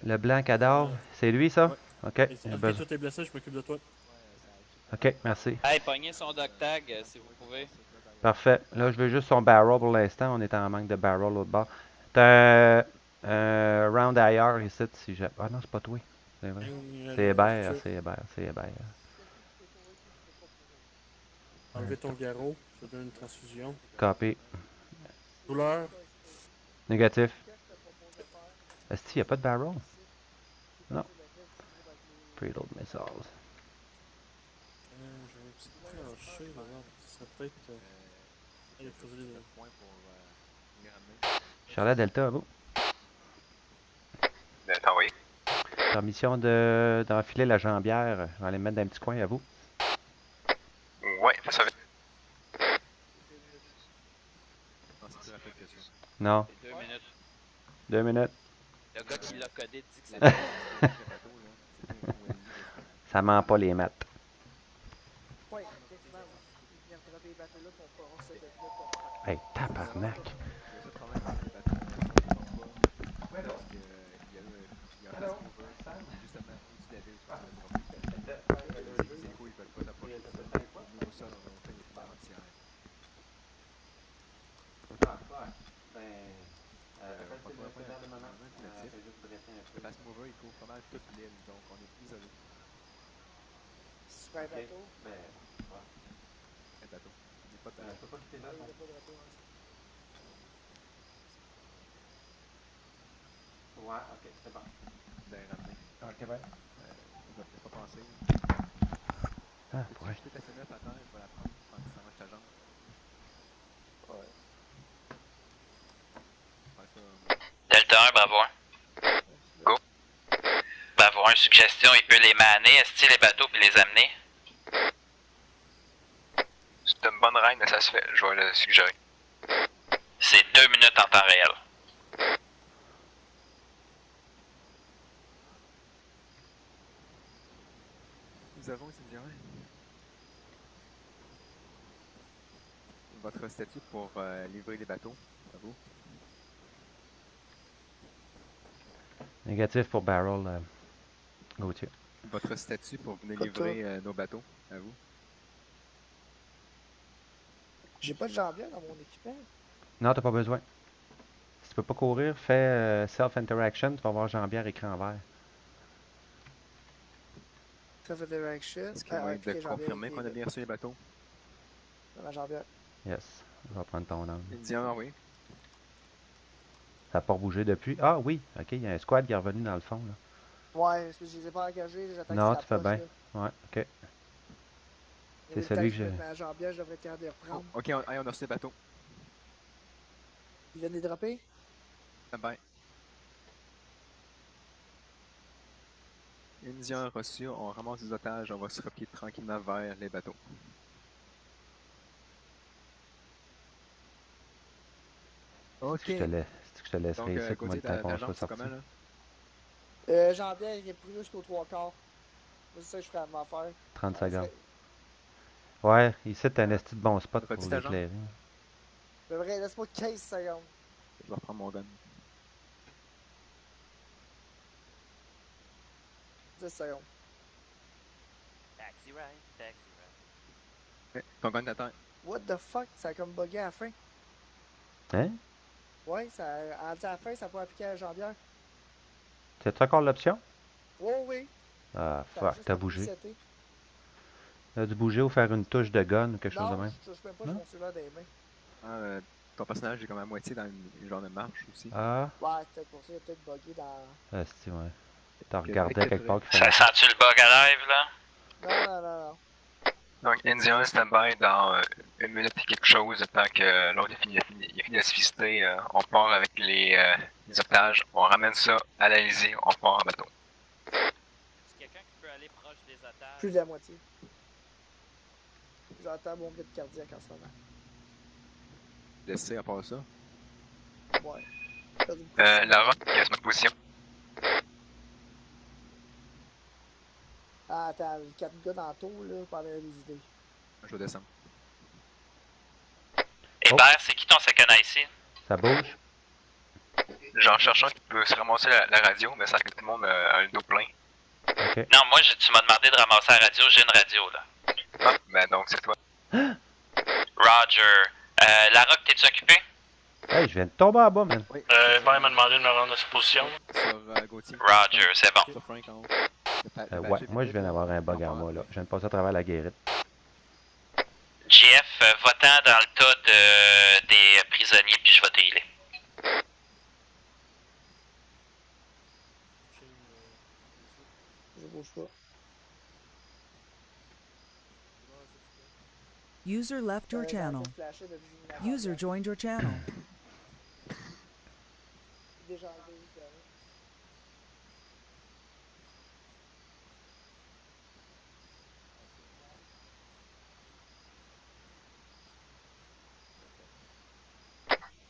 Leblanc cadavre, c'est lui ça? Ouais. Ok, Ok, j'ai besoin. toi t'es blessé, je m'occupe de toi. Ok, merci. Hey, pognez son dog tag si vous pouvez. Parfait. Là, je veux juste son barrel pour l'instant. On est en manque de barrel l'autre bord. T'as un round ailleurs ici si j'ai. Ah non, c'est pas toi. C'est vrai. C'est Hébert, c'est Hébert, c'est Hébert. Enlever ton garrot, je te donne une transfusion. Copy. Douleur. Négatif. Est-ce qu'il n'y a pas de barrel? Non. Preload missiles. J'ai un petit plancher là, ce serait peut-être. Il a creusé les Point pour les ramener. Charlotte Delta, à vous. Attends, oui. Permission d'enfiler la jambière. Je vais aller me mettre dans un petit coin à vous. Ouais, ça va. Non, c'est plus rapide que ça. Non. 2 minutes. 2 minutes. Le gars qui l'a codé dit que c'est Le bateau, là, c'est bien où elle dit. Ça ment pas les maths. Ouais, effectivement, venir dropper les bateaux là pour pas se mettre là pour. Hey, tabarnak. Il y a ce problème avec les bateaux, je ne comprends pas. Parce qu'il y a un fast mover, justement, au-dessus de la ville, sur le drop. Les échos, ils veulent pas s'approcher de ça. Nous, au sol, on fait des fleurs entières. Le fast mover, il couvre pas mal toute l'île, donc on est isolé. Super bateau. Le bateau. Il n'y a pas de... Il n'y a pas de bateau. Ouais, ok, c'est bon. d'aller ramener. Ok, ben. Je vais pas penser. Ah, Peux-tu ouais. jeter ta fenêtre à terre, je vais la prendre pendant que ça marche ta jambe. Ouais. Ouais, ça, Delta 1, Bravo 1. Go. Bravo 1, suggestion, il peut les maner, est-ce les bateaux puis les amener? C'est une bonne reine, ça se fait. Je vais le suggérer. C'est 2 minutes en temps réel. nous avons, c'est bien. Votre statut pour livrer les bateaux, à vous. Négatif pour barrel, Gauthier. Votre statut pour venir Comme livrer nos bateaux, à vous. J'ai pas de jambière dans mon équipement. Non, t'as pas besoin. Si tu peux pas courir, fais self-interaction, tu vas voir jambière écran vert. Self-interaction. Est-ce qu'il y a moyen de confirmer qu'on a bien reçu les bateaux? Ma jambière. Yes. Je vais prendre ton angle. Indian, oui. Ça n'a pas bougé depuis. Ah oui, ok, il y a un squad qui est revenu dans le fond. Là. Ouais, parce que je les ai pas engagés, j'attends Non, qu'ils tu fais bien. s'approchent, Ouais, ok. là. C'est Et celui le que temps j'ai. je mette ma jambière, je devrais être capable de les reprendre. Oh, ok, on a reçu les bateaux. Ils viennent les dropper? Ah ben. Indian reçu, on ramasse des otages, on va se replier tranquillement vers les bateaux. Ok. Si je te laisse, si je te laisserai Donc, ici, moi, côté le temps ta qu'on jambe, soit c'est comment, sorti. là? Jambière, il est pris jusqu'aux 3/4. C'est ça que je ferais à m'en faire. 30 Ouais, secondes. Ouais, ici, t'as un esti de bon spot Redis pour ta jambe. l'éclairer. C'est vrai, laisse-moi 15 secondes. Je vais reprendre mon gun. 10 secondes. Taxi ride, taxi ride. Ok, ton gun t'attend. What the fuck? Ça a comme bugué à la fin. Hein? Ouais, ça a dit à la fin, ça peut appliquer à la jambière. T'as-tu encore l'option? Oh oui. Ah, Ça a fuck, juste t'as pas bougé. reseté. T'as dû bouger ou faire une touche de gun ou quelque chose de Non, même? je touche même pas, Non? je mon cellulaire dans les mains. Ah, ton personnage est comme à moitié dans le genre de marche aussi. Ah, Ouais, peut-être pour ça, il a peut-être bugué dans... esti, ouais. T'as Ok, regardé peut-être quelque part qu'il Ça fallait. sent-tu le bug à live, là? Non. Donc, Indian stand-by dans 1 minute et quelque chose, tant que l'autre il a fini de se fister. On part avec les otages, on ramène ça à l'Alizé, on part en bateau. Est-ce quelqu'un qui peut aller proche des otages? Plus de la moitié. J'entends mon rythme cardiaque en ce moment. d'essai à part ça. Ouais. La rock qui est à ma position. Ah, attends, les 4 gars dans le tour, là, pas avoir des idées. Je vais descendre. Hébert, c'est qui ton second IC? Ça bouge. J'en cherche un qui peut se ramasser la radio, mais ça que tout le monde a le dos plein. Ok. Non, moi, tu m'as demandé de ramasser la radio. J'ai une radio, là. Ah, ben donc c'est toi. Roger. La rock, t'es-tu occupé? Hey, je viens de tomber en bas, man. Oui. Hébert m'a demandé de me rendre à sa position. Sur Gauthier. Roger, c'est bon. Sur Frank en haut. Ouais, moi je viens d'avoir un bug en moi là. Je viens de passer à travers la guérite. JF, va-t'en dans le tas des prisonniers, puis je vais te healer. Je bouge pas. User left your channel. User joined your channel. Déjà enlevé, correct.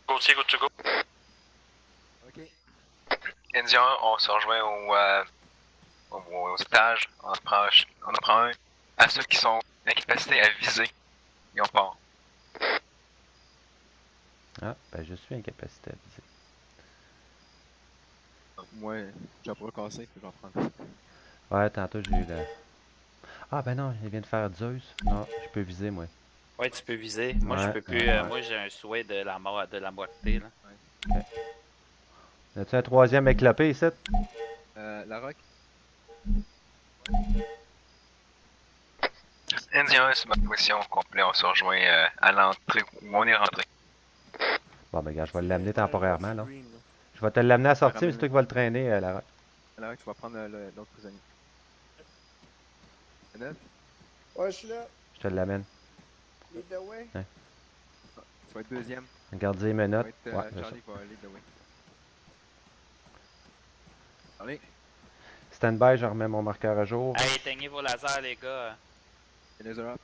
Gauthier, good to go. Ok. Indien, on se rejoint aux étages. On en prend un à ceux qui sont incapacités à viser. Et on part. Ah, ben je suis incapacité à viser. Moi, j'ai pas cassé, puis je vais en prendre. Ouais, tantôt j'ai eu la... Ah ben non, il vient de faire Zeus. Non, je peux viser moi. Ouais, tu peux viser. Moi, je Ouais, peux plus. ouais. Moi, j'ai un souhait de la mort, de la moitié, là. As-tu un troisième éclopé ici? La rock. Indien, c'est ma position complète. On se rejoint à l'entrée où on est rentré. Bon ben gars, je vais l'amener temporairement là. Je vais te l'amener à sortir, mais c'est toi qui vas le traîner, Lara. La rock, tu vas prendre l'autre prisonnier. 9. Ouais, je suis là. Je te l'amène. Lead the way. Ouais. Tu vas être deuxième. Regardez mes Ça notes. va être Ouais, c'est ça. Charlie qui va lead the way. Allez. Stand by, je remets mon marqueur à jour. Hey, éteignez vos lasers, les gars. Laser up.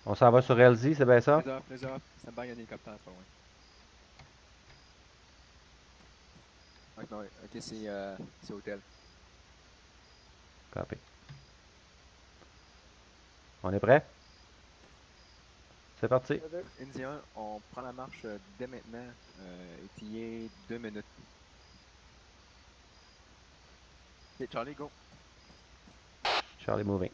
On s'en va sur LZ, c'est bien ça? Laser up. Stand by, il y a un hélicoptère pas loin. Ok, non, ok, c'est hôtel. Copy. On est prêt? C'est parti. Indien, on prend la marche dès maintenant. Et il est 2 minutes. Ok, Charlie, go. Charlie moving.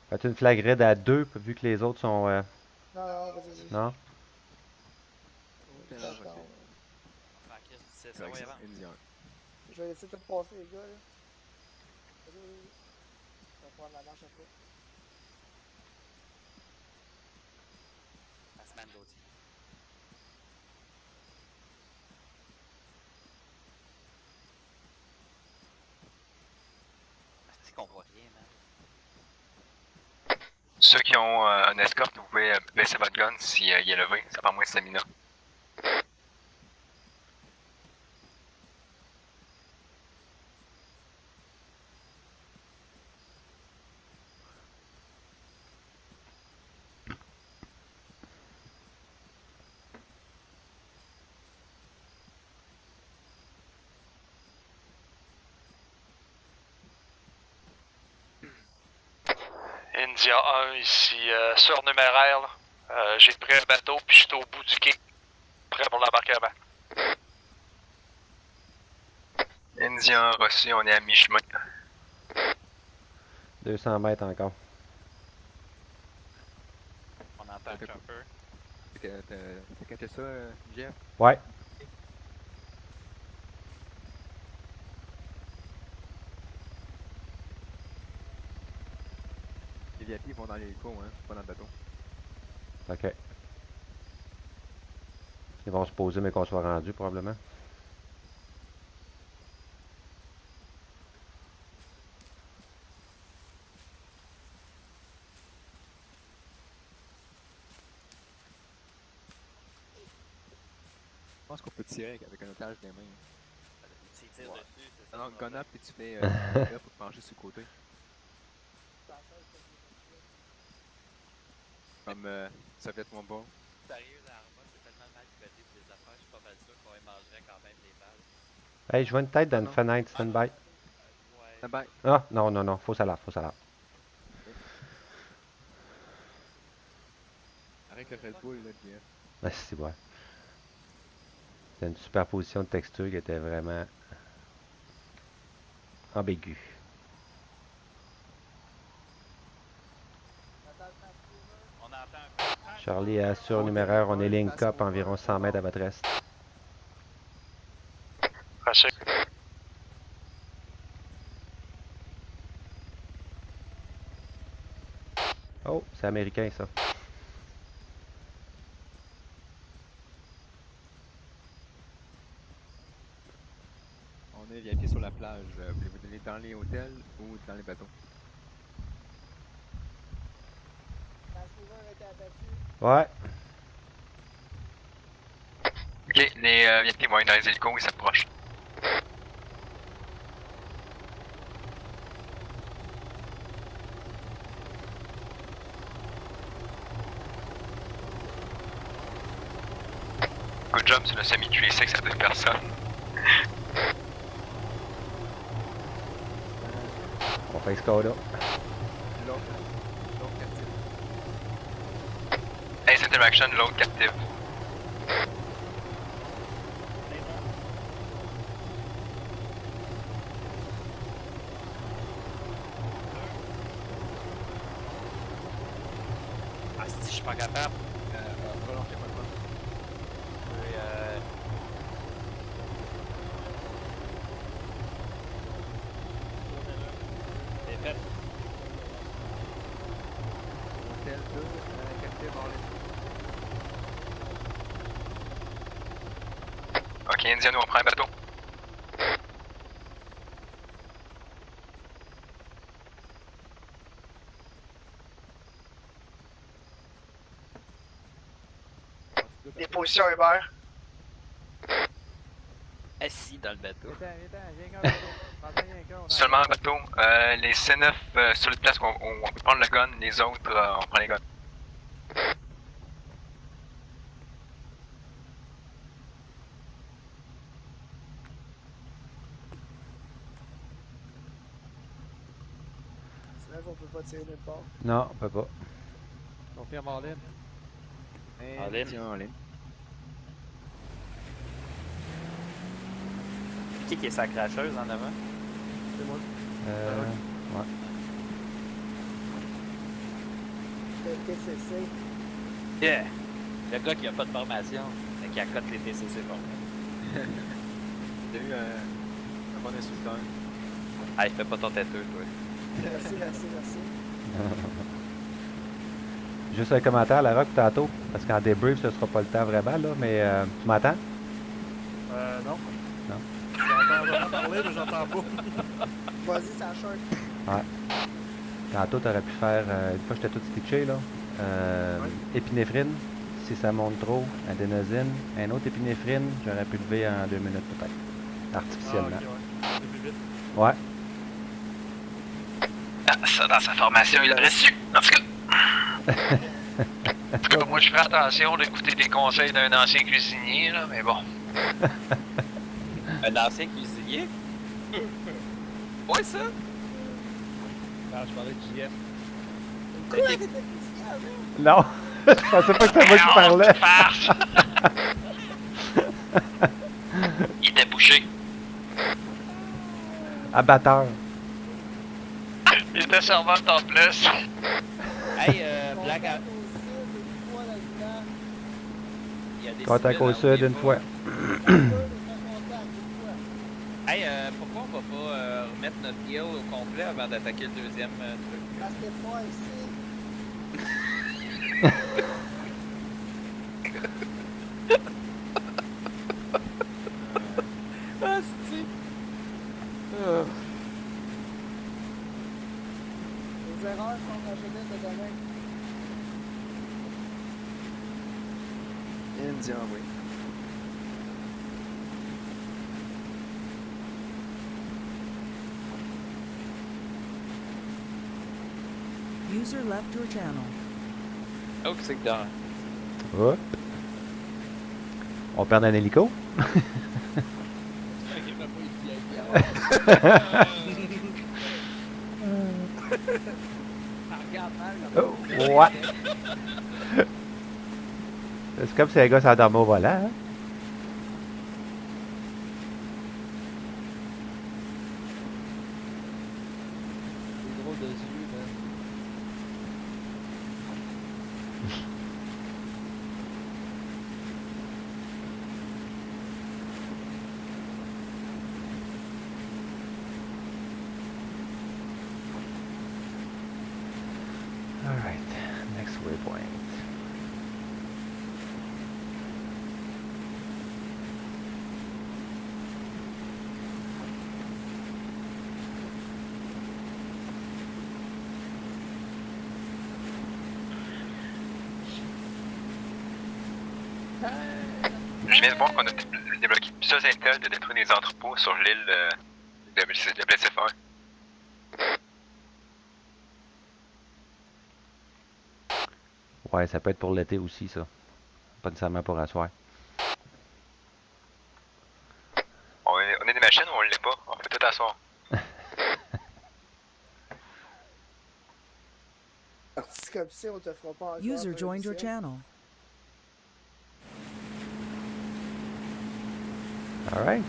Fais-tu une flag red à 2 vu que les autres sont... Non, non, vas-y. Non? D'accord. C'est ça, ouais, avant. Indien. Je vais essayer de te passer, les gars, là. Vas-y, vas-y. Je vais prendre la marche après. La semaine Gauthier. C'est qu'on voit rien, man. Ceux qui ont un escorte, vous pouvez baisser votre gun si il est levé. Ça prend moins de stamina. India 1 ici, surnuméraire. J'ai pris un bateau puis je suis au bout du quai. Prêt pour l'embarquement. Indien reçu, on est à mi-chemin. 200 mètres encore. On entend un peu. T'as capté ça, Jeff? Ouais. Les VIP vont dans l'hélico, hein, pas dans le bateau. Ok. Ils vont se poser mais qu'on soit rendu probablement. Je pense qu'on peut tirer avec un otage des mains. tire Ouais. dessus, c'est ça. Non, qui va gun faire. up, puis tu fais là pour te pencher sur le côté. Comme Soviet Wombo. Sérieux, l'arma, c'est tellement mal codé pour les affaires, je suis pas mal sûr qu'on mangerait quand même les balles. Hey, je vois une tête dans une non. fenêtre. Stand-by. Ouais. Ah ben, Ah, non, non, non. Fausse alarme, fausse alarme. arrête le Red Bull, là, JF. Ah, c'est ouais. C'était une superposition de texture qui était vraiment ambiguë. On entend un peu. Charlie assure numéraire, on est link up environ 100 mètres à votre est. Assez. Oh, c'est américain ça. On est VIP sur la plage. Voulez-vous donner dans les hôtels ou dans les bateaux? Vancouver a été abattu. Ouais. Ok, les VIP vont être dans les hélicos, ils s'approchent. Good job sur le semi-3-6 à 2 personnes. On fait Skoda. L'autre captif. Ace Interaction, l'autre captive. Ah, si, je suis pas capable. Relâchez pas le temps. Oui, c'est fait. Hôtel 2, captif en ligne. Ok, Indiano, on prend un bateau. Déposition Hubert. Assis dans le bateau. Seulement un bateau. Les C9 sur le place, on peut prendre le gun. Les autres, on prend les guns. C'est là qu'on peut pas tirer nulle part. Non, on peut pas. Confirme en ligne. En ligne. Tiens, en ligne. Qui est sa cracheuse en avant? C'est moi. Ouais. Le TCC. Yeah! Le gars qui a pas de formation, mais qui accote les TCC pour moi. T'as eu un bon instructeur. Ah, il fait pas ton têteux, toi. Merci, merci, merci. Juste un commentaire, la rock tantôt, parce qu'en débrief, ce sera pas le temps vraiment, là, mais tu m'entends? Non. Non. J'entends vraiment parler, mais j'entends pas. Vas-y, ça short. Ouais. Tantôt, tu aurais pu faire, une fois que j'étais tout stitché, là, épinéphrine, si ça monte trop, adénosine, un autre épinéphrine, j'aurais pu lever en 2 minutes peut-être, artificiellement. Ah, ok, ouais. C'est plus vite. Ouais. Ah, ça, dans sa formation, il l'aurait su. En tout cas. En tout cas, moi, je ferai attention d'écouter des conseils d'un ancien cuisinier, là, mais bon. Un ancien cuisinier? Ouais, ça? Ah, je parlais de JF. Quoi, t'étais cuisinier avant? Non! Je pensais pas que c'était moi qui parlais. Farce! Il était bouché. Abatteur. Il était serveur de topless. Hey, blague à... Contact au sud, une fois dans le village. Il y a des Contact civils, au hein, sud oubliez une pas. fois. Ça se peut, mais c'est un contact, une fois. Hey, pourquoi on va pas remettre notre guild au complet avant d'attaquer le deuxième truc? Parce que moi ici. Ah, c'est... Les erreurs sont la jeunesse de demain. Indien, oui. User left your channel. Oh, c'est que dans. Hop. On perd un hélico? Oh, ouais. C'est comme si un gars s'endormait au volant. Hein? Des drôles de yeux, man. Alright, next waypoint. Je viens de voir qu'on a débloqué plusieurs intels de détruire des entrepôts sur l'île de Blessifort. Ouais, ça peut être pour l'été aussi, ça. Pas nécessairement pour asseoir. On est des machines ou on l'est pas? On peut tout asseoir. Parti comme ça, on te fera pas encore. User joined your channel. Alright,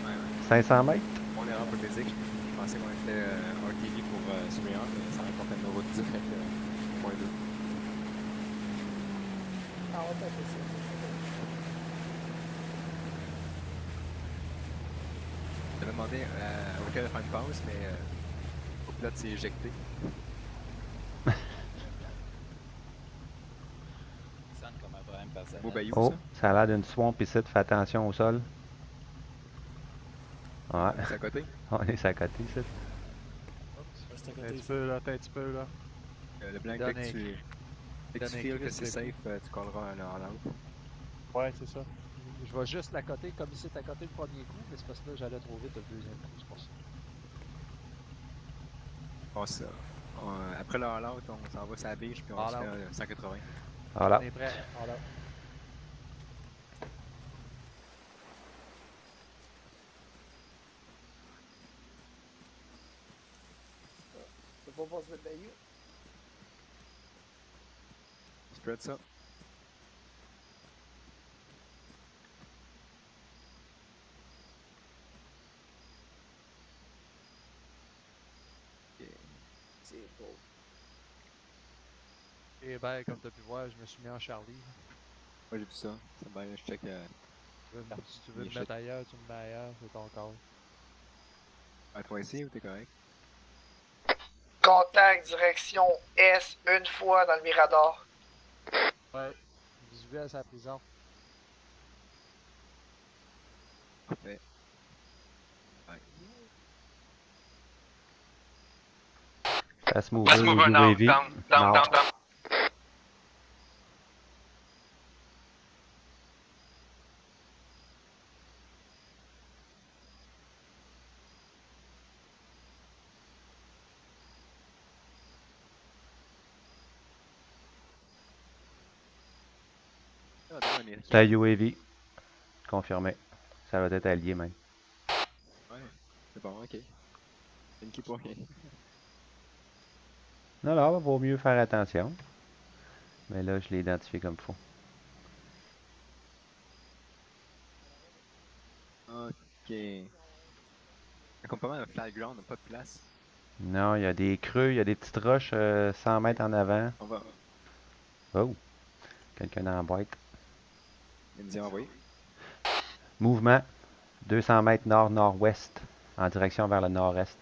500 mètres. On est en pour basic. Je pensais qu'on était RTV pour Surveillant, mais ça va qu'on fait une route direct point 2. Ah, on t'a fait ça. J'avais demandé auquel de faire une pause, mais au pilote s'est éjecté. Beau bayou, Oh, ça. ça a l'air d'une swamp ici, fais attention au sol. Ouais. C'est à côté? On est à côté, ici. C'est à T'as un côté petit ici. peu là, t'as un petit peu là. Le blanc, Donne dès que un- tu donne un feels que crise c'est de safe, tu colleras un en l'autre. Ouais, c'est ça. Je vais juste la coter comme si c'était à côté le premier coup, mais c'est parce que là j'allais trop vite le deuxième coup, c'est pour ça. Bon, ça. Après le all-out, on s'en va sur la biche, puis on se All-out. fait 180. Voilà. On est prêt. Voilà. Tu peux pas passer le bayou. Spread ça. C'est beau. Et ben, comme t'as pu voir, je me suis mis en Charlie. Moi j'ai vu ça. Ça va, je check. Si tu veux les me mettre ailleurs, tu me mets ailleurs, c'est ton corps. À toi ici ou t'es correct? Contact direction S une fois dans le Mirador. Ouais. Visuel à la prison. Parfait. Ouais. Fast mover, Fast mover, down, UAV. down, down, Nord. down, down. Ah, drone américain. C'est la UAV. Confirmé. Ça va être allié même. Ouais, c'est bon, ok. Une qui pour rien. Non, non, vaut mieux faire attention. Mais là, je l'ai identifié comme faux. Ok. Comme pas mal un flat ground, on n'a pas de place. Non, il y a des creux, il y a des petites roches 100 mètres en avant. On va. Oh! Quelqu'un dans la boîte. Il me dit envoyer. Mouvement. 200 mètres nord-nord-ouest. En direction vers le nord-est.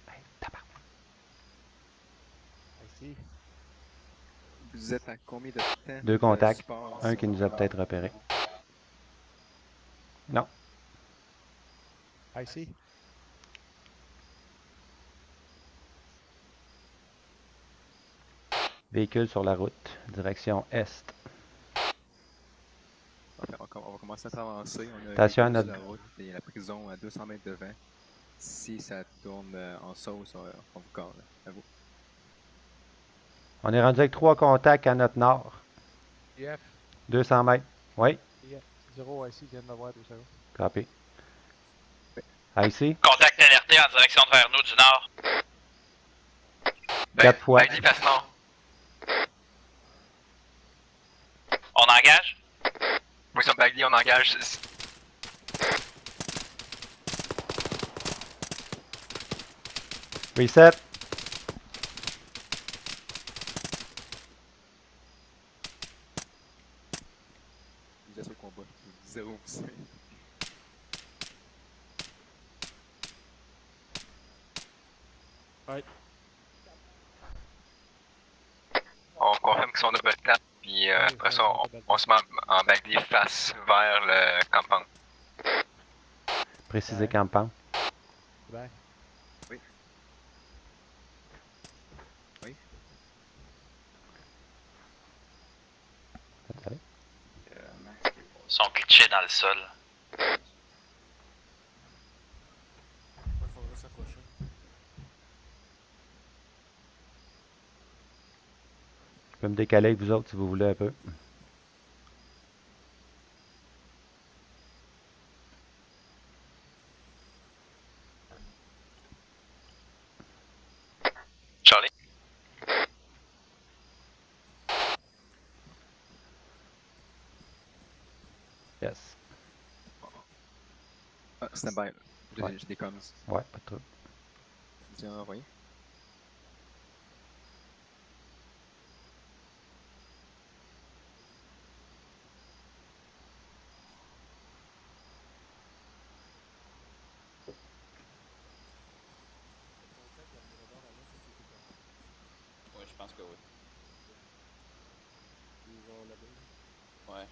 Hey, tabarnak. Ici. Vous êtes à combien de temps? Deux de contacts. support Un sur qui nous a la- peut-être repéré. Non. Ici. Véhicule sur la route. Direction est. On va commencer à avancer. On a Attention à un véhicule notre- sur la route et la prison à 200 mètres devant. Si ça tourne en sauce, on vous colle. À vous. On est rendu avec 3 contacts à notre nord. IF. 200 mètres. Oui. IF. 0 IC vient de m'avoir 2 secondes. Copy. IC. Contact alerté en direction vers nous du nord. 4 fois. Baggy face nord. On engage? Oui, sur Baggy, on engage. Reset. Vous êtes au combat. 0 poussé. Ouais. On confirme qu'ils sont double tap, puis après ça, on se met en Baggy face vers le camping. Préciser campement. Ben. Oui. Oui. Attends. Ils sont glitchés dans le sol. Il faudrait s'approcher. Je peux me décaler avec vous autres si vous voulez un peu. Charlie? Yes. Ah, stand by. Ouais. J'ai des comms. Ouais, pas de trouble. Tiens, envoyé. Oui, je pense que oui. Ils vont là-bas. Ouais.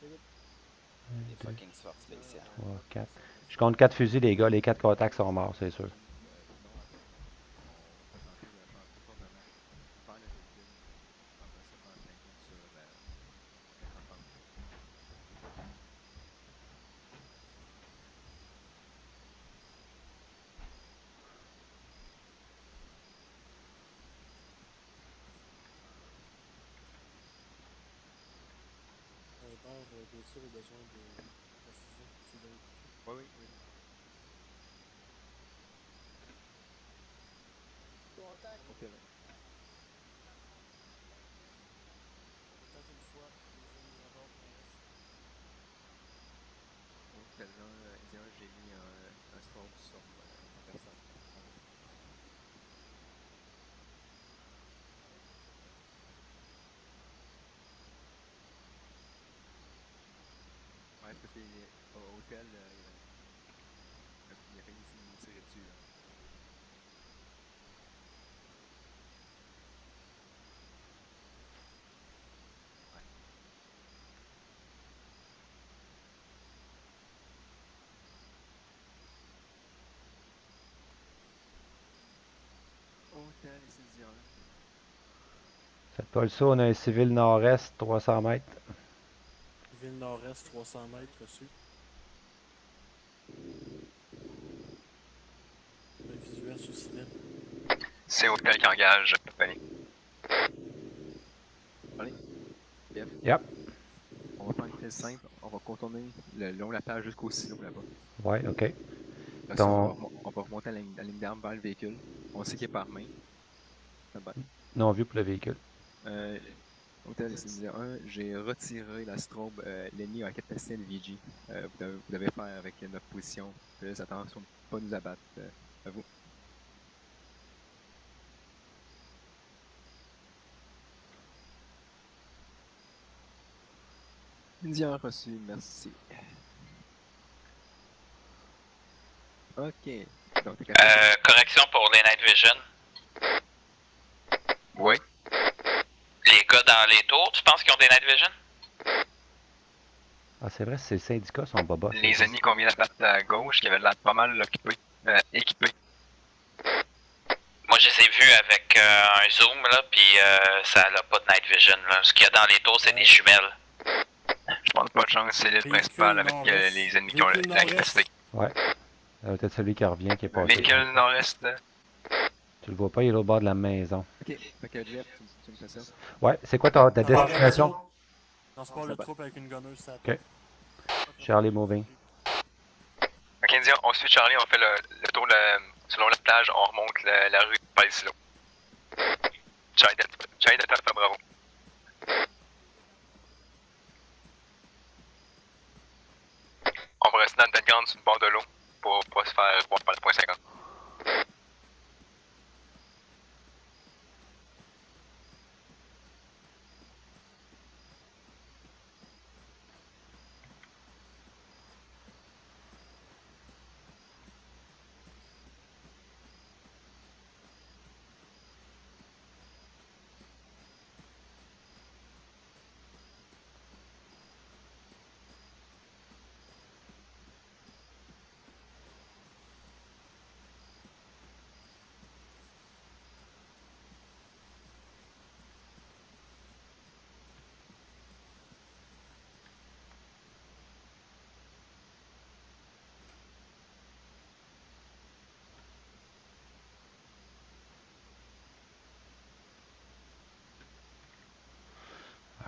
C'est good. Des fucking forces spéciales. 3, 4. Je compte 4 fusils, les gars. Les 4 contacts sont morts, c'est sûr. Bien sûr, a besoin de perfusion. C'est donc. Oui, oui, oui. Contact. Ok, là. Contact une fois, les amis d'abord, Bon, Indien, j'ai mis un strobe sur ma personne. Ouais, parce qu'au hôtel, il a failli nous tirer dessus. Là. Ouais. Hôtel et Cynthia. Faites pas le saut, on a un civil nord-est, 300 mètres. Ville nord-est, 300 mètres reçu. Le visuel sur civil. C'est hôtel qui engage, compagnie. Allez. Yep. Yep. On va faire une très simple. On va contourner le long de la plage jusqu'au silo là-bas. Ouais, ok. Là, Ton... on va remonter la ligne d'armes vers le véhicule. On sait qu'il est par main. Non vu pour le véhicule. Hôtel Cynthia 1, j'ai retiré la strobe. L'ennemi a un capacité de VG. Vous devez faire avec notre position. Faites attention de ne pas nous abattre. À vous. Indien reçu, merci. Ok. Donc, Correction pour les Night Vision. Oui. Les gars dans les tours, tu penses qu'ils ont des Night Vision? Ah, c'est vrai, ces syndicats sont bobos. Les ennemis qu'on vient d'abattre à gauche, qui avaient l'air pas mal équipés. Moi, je les ai vus avec un zoom, là, puis ça n'a pas de Night Vision. Là. Ce qu'il y a dans les tours, c'est des jumelles. Je pense pas de chance, c'est l'île principale avec les ennemis qui ont la capacité. Ouais. Peut-être celui qui revient qui est passé. Véhicule nord-est. Tu Tu le vois pas, il est au bord de la maison. Ok, fait que Jeff, tu me fais ça. Ouais, c'est quoi ta destination? On se part le troupe avec une gunneuse, ça. Ok. Charlie moving. Ok, India, on suit Charlie, on fait le tour selon la plage, on remonte la rue par les silos. Charlie d'être bravo. On va rester dans le background sur le bord de l'eau pour pas se faire voir par le point 50.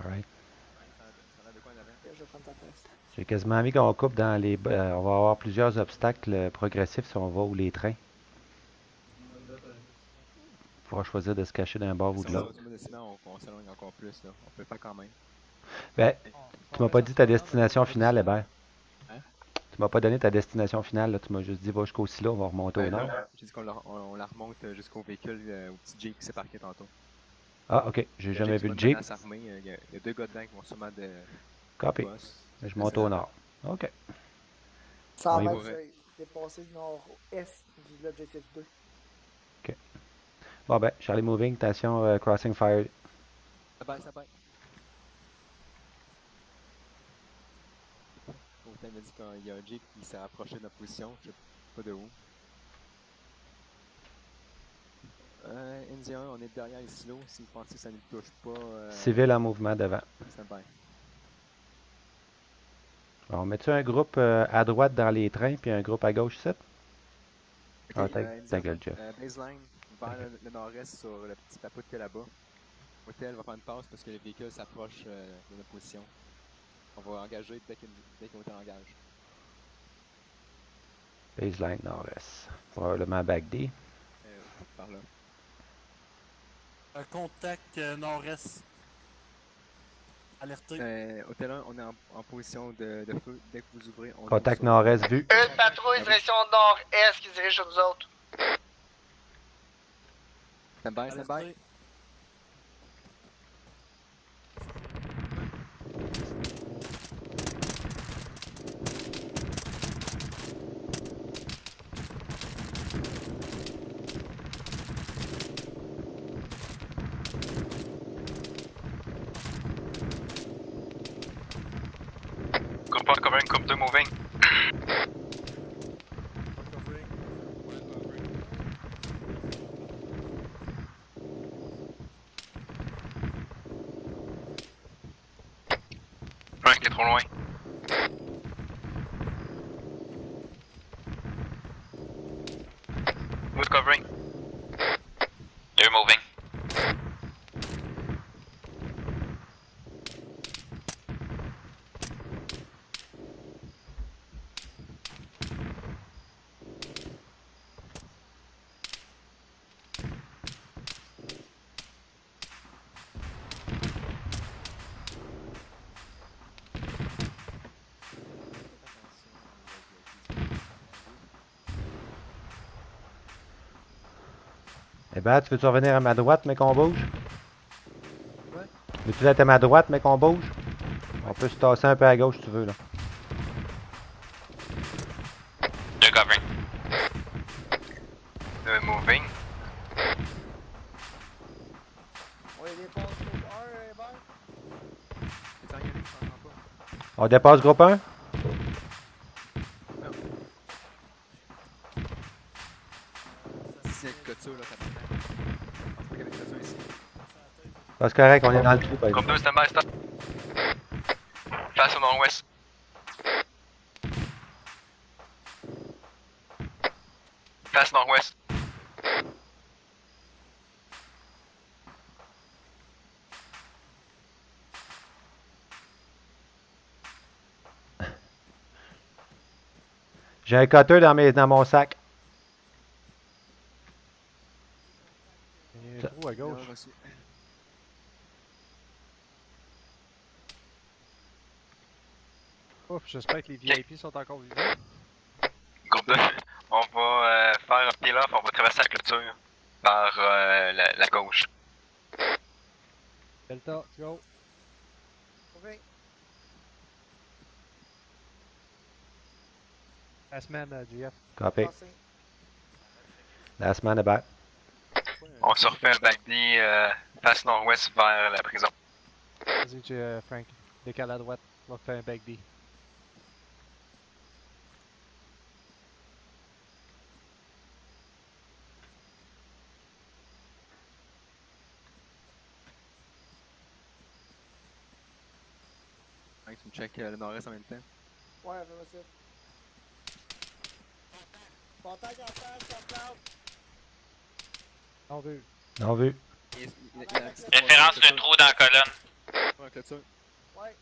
Alright. Ça a l'air de quoi en avant? Je vais prendre ta place. J'ai quasiment envie qu'on coupe dans les... on va avoir plusieurs obstacles progressifs si on va où les trains. Il faudra choisir de se cacher d'un bord ou de l'autre. On s'éloigne encore plus, là. On peut le faire quand même. Ben, tu m'as pas dit ta destination finale, Hébert. Hein? Tu m'as pas donné ta destination finale, là. Tu m'as juste dit va jusqu'au silo, on va remonter au nord. J'ai dit qu'on la remonte jusqu'au véhicule, au petit Jeep qui s'est parqué tantôt. Ah, ok. J'ai jamais vu le Jeep. Il y a 2 gars dedans qui vont sûrement de... Copy. Je monte au nord. Ok. Ça On y va va. dépasser le nord-est de l'objectif 2. Ok. Bon ben, Charlie moving, attention, crossing fire. Ça baille. Autant m'a dit qu'il y a un Jeep qui s'est approché de notre position, je sais pas de où. Indien, on est derrière les silos, si vous pensez que ça ne nous touche pas... Civil en mouvement devant. Ça baille. On met-tu un groupe à droite dans les trains, puis un groupe à gauche ici? Ah, ta gueule, Jeff. Baseline, vers le nord-est sur le petit papout qu'il y a là-bas. Hôtel va faire une passe parce que le véhicule s'approche de notre position. On va engager dès qu'un hôtel engage. Baseline nord-est. Probablement back D. Par là. Un contact nord-est. Alerté. Hôtel 1, on est en position de feu. Dès que vous ouvrez, on Contact nord-est vu. Une patrouille direction nord-est qui se dirige sur nous autres. Stand by. Groupe 1 covering, groupe 2 moving. Frank est trop loin. Mood covering. 2 moving. Eh ben, tu veux-tu revenir à ma droite, mais qu'on bouge? Ouais. Veux-tu être à ma droite, mais qu'on bouge? On peut se tasser un peu à gauche si tu veux, là. 2 covering. 2 moving. On les dépasse groupe 1, Hébert. On dépasse groupe 1? C'est une clôture, là, ça peut être. Ici. C'est correct, on est dans le trou. Groupe 2, stand by, stop. Face au nord-ouest. Face nord-ouest. J'ai un cutter dans mon sac. Il y a un trou à gauche. Ouf, j'espère que les VIP sont encore vivants. Groupe 2, on va faire un peel-off, on va traverser la clôture par la gauche. Delta, go. OK. Last man, GF. Copy. Passé. Last man about. On se refait un backbee face nord-ouest vers la prison. Vas-y, Frank. Décale à droite. On va faire un back B. Frank, tu me check le nord-est en même temps. Ouais, affirmatif. Contact en face, SoundCloud. Non vu. Non vu. Référence d'un trou dans la colonne. Ouais, clôture. Ouais,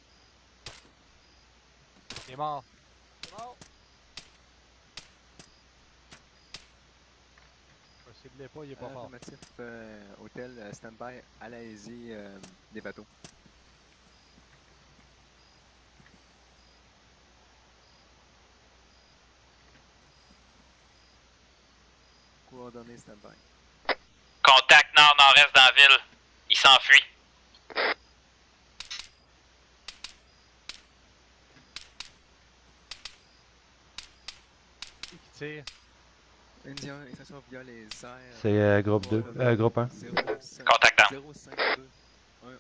Il est mort. c'est bon. S'il ne l'est pas, il est pas mort. Affirmatif, hôtel, stand-by, allez-y, des bateaux. Coordonnées, stand-by. Contact nord-nord-est dans la ville. Il s'enfuit. Qui tire? Indien, extraction via les airs. C'est groupe 2. Groupe 1. Contact down. 052 113.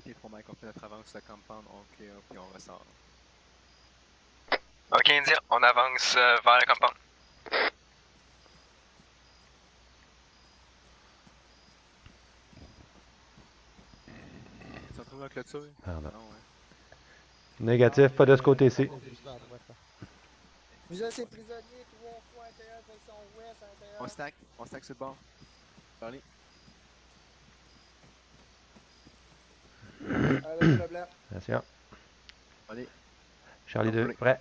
Il est trop mal qu'on fait notre avance sur le compound, on clear puis on ressort. Ok, Indien, on avance vers le compound. Tu retrouves la clôture? Pardon. Non, ouais. Négatif, pas de ce côté-ci. Vous êtes ces prisonniers, 3 fois intérieur, direction ouest, intérieur. On stack sur le bord. Parlez. Le blanc. Attention. Allez. Charlie 2, prêt.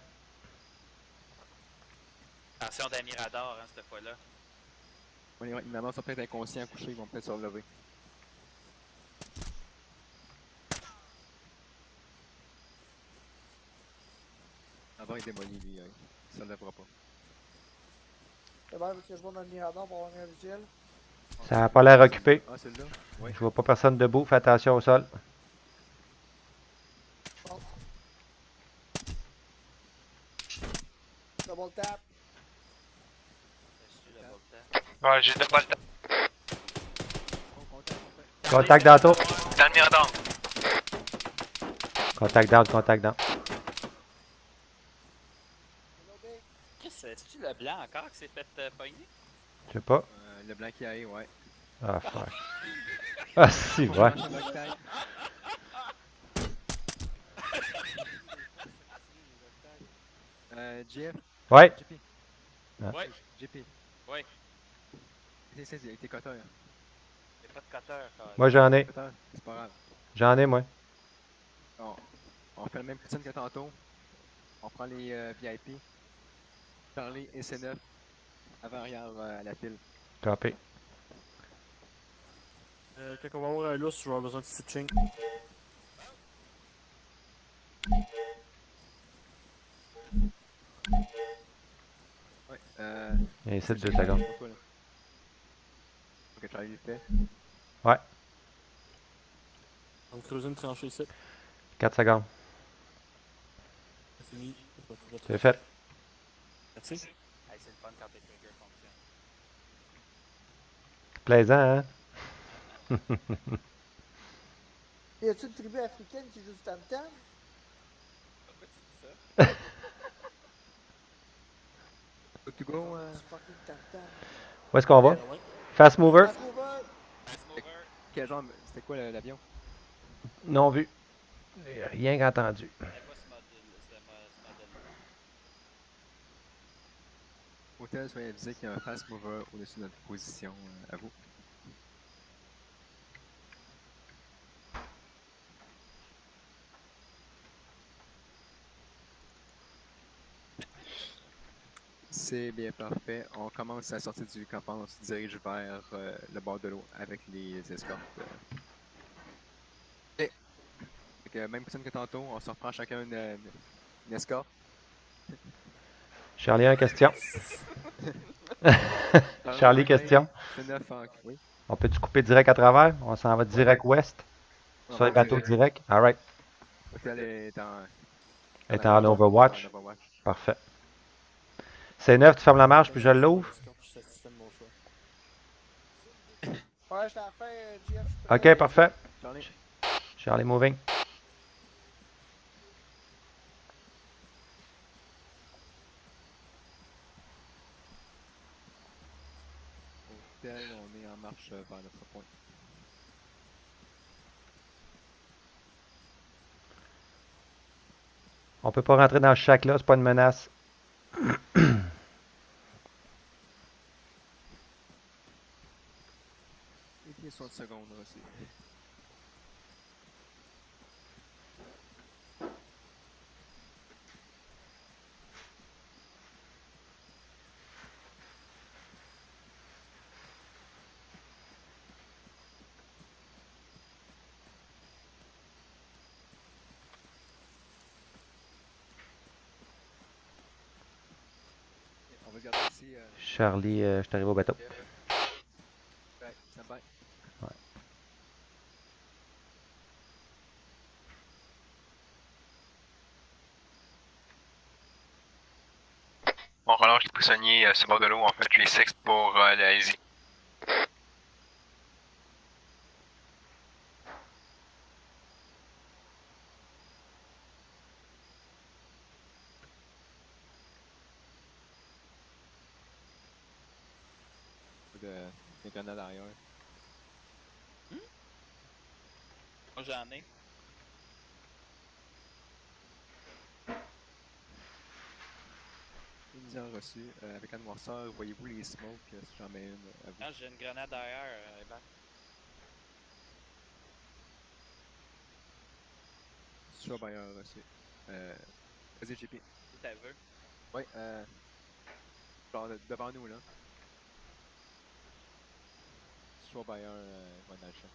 Attention d'Amirador, hein, cette fois-là. Ouais, les mamans sont peut-être inconscients, couchés, ils vont peut-être se relever. Avant, il est démoli, lui. Ça ne lèvera pas. C'est bon, parce que je vois dans le mirador pour avoir un visuel. Ça n'a pas l'air occupé. Ah, celui-là? Oui. Je vois pas personne debout. Fais attention au sol. Bon. Double tap. Ouais, j'ai de pas le temps. Contact d'Anto. Dans le mirador. Contact down, contact down. Chris, c'est-tu le blanc encore qui s'est fait pogner? Je sais pas. Le blanc qui aille, ouais. Ah, fuck. Ah, si, ouais. JF? Ouais. JP? Ah. Ouais. JP? Ouais. Essaye avec tes cutters. Y'a pas de cutter, quand même. Moi, j'en ai. C'est pas grave. J'en ai, moi. On fait la même routine que tantôt. On prend les VIP. Charlie et C9 avant-arrière à la file. Copé. Quand on va avoir un lousse, je vais avoir besoin de stitching. Ouais, Et ici, 2 secondes. Ok, Charlie le fait. Ouais. On va creuser une tranchée ici. 4 secondes. C'est fini. C'est fait. Merci. Hey, c'est le fun quand tes triggers fonctionnent. Plaisant, hein? Y a-t-il une tribu africaine qui joue du tam-tam? Pourquoi tu dis ça? Good to go, Du fucking tam-tam. Où est-ce qu'on va? Fast mover? Fast mover! Quel genre? C'était quoi l'avion? Non vu. Rien qu'entendu. Elle est pas ce modèle-là. Hôtel, soyez avisé qu'il y a un fast mover au-dessus de notre position. À vous. C'est bien parfait. On commence à sortir du campement. On se dirige vers le bord de l'eau avec les escortes. Ok. Fait que même personne que tantôt, on se reprend chacun une escorte. Charlie, une question. Charlie, question. C'est 9 en... Oui. On peut-tu couper direct à travers? On s'en va direct ouest? Sur les bateaux direct? Alright. L'hôtel est en... Est en Overwatch? Parfait. C'est 9, tu fermes la marche puis je l'ouvre? Ouais, je t'en fais, Jeff. Ok, parfait. Charlie moving. Hôtel, on est en marche vers notre point. On peut pas rentrer dans ce shack-là, c'est pas une menace. Et puis 60 secondes aussi. On va garder ici. Charlie, je t'arrive au bateau. Ouais, ça va. Ouais. On relâche les prisonniers sur le bord de l'eau, on fait tuer 6 pour la Easy. Des grenades arrière. Moi j'en ai. Une heure reçue. Avec la noirceur, voyez-vous les smokes si j'en mets une à vous? Ah, j'ai une grenade derrière, Evan. Soit bien reçu. Vas-y, JP. Si t'as vu. Ouais, genre devant nous là. Soit bien va dans le champ.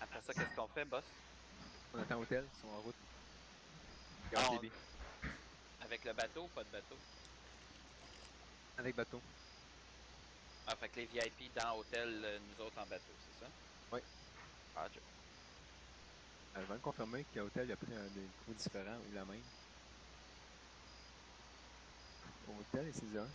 Après ça, qu'est-ce qu'on fait, boss? On attend hôtel, ils sont en route. Non, Garde les avec le bateau ou pas de bateau? Avec bateau. Ah, fait que les VIP dans l'hôtel, nous autres en bateau, c'est ça? Oui. Ah, Dieu. Je vais me confirmer qu'à hôtel, il a pris un trou différent ou la même. Hôtel, c'est ça.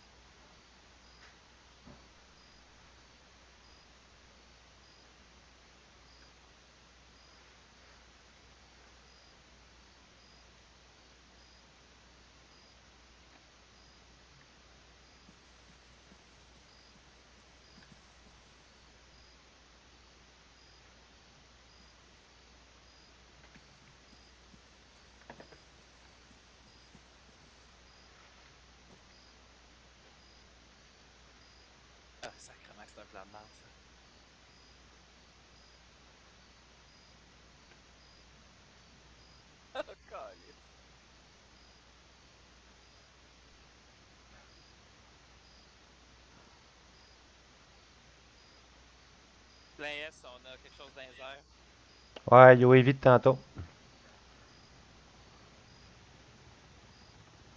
Ah, sacrément que c'est un plan de merde, ça. Oh, câlisse. Plein S, on a quelque chose dans les airs. Ouais, UAV de tantôt.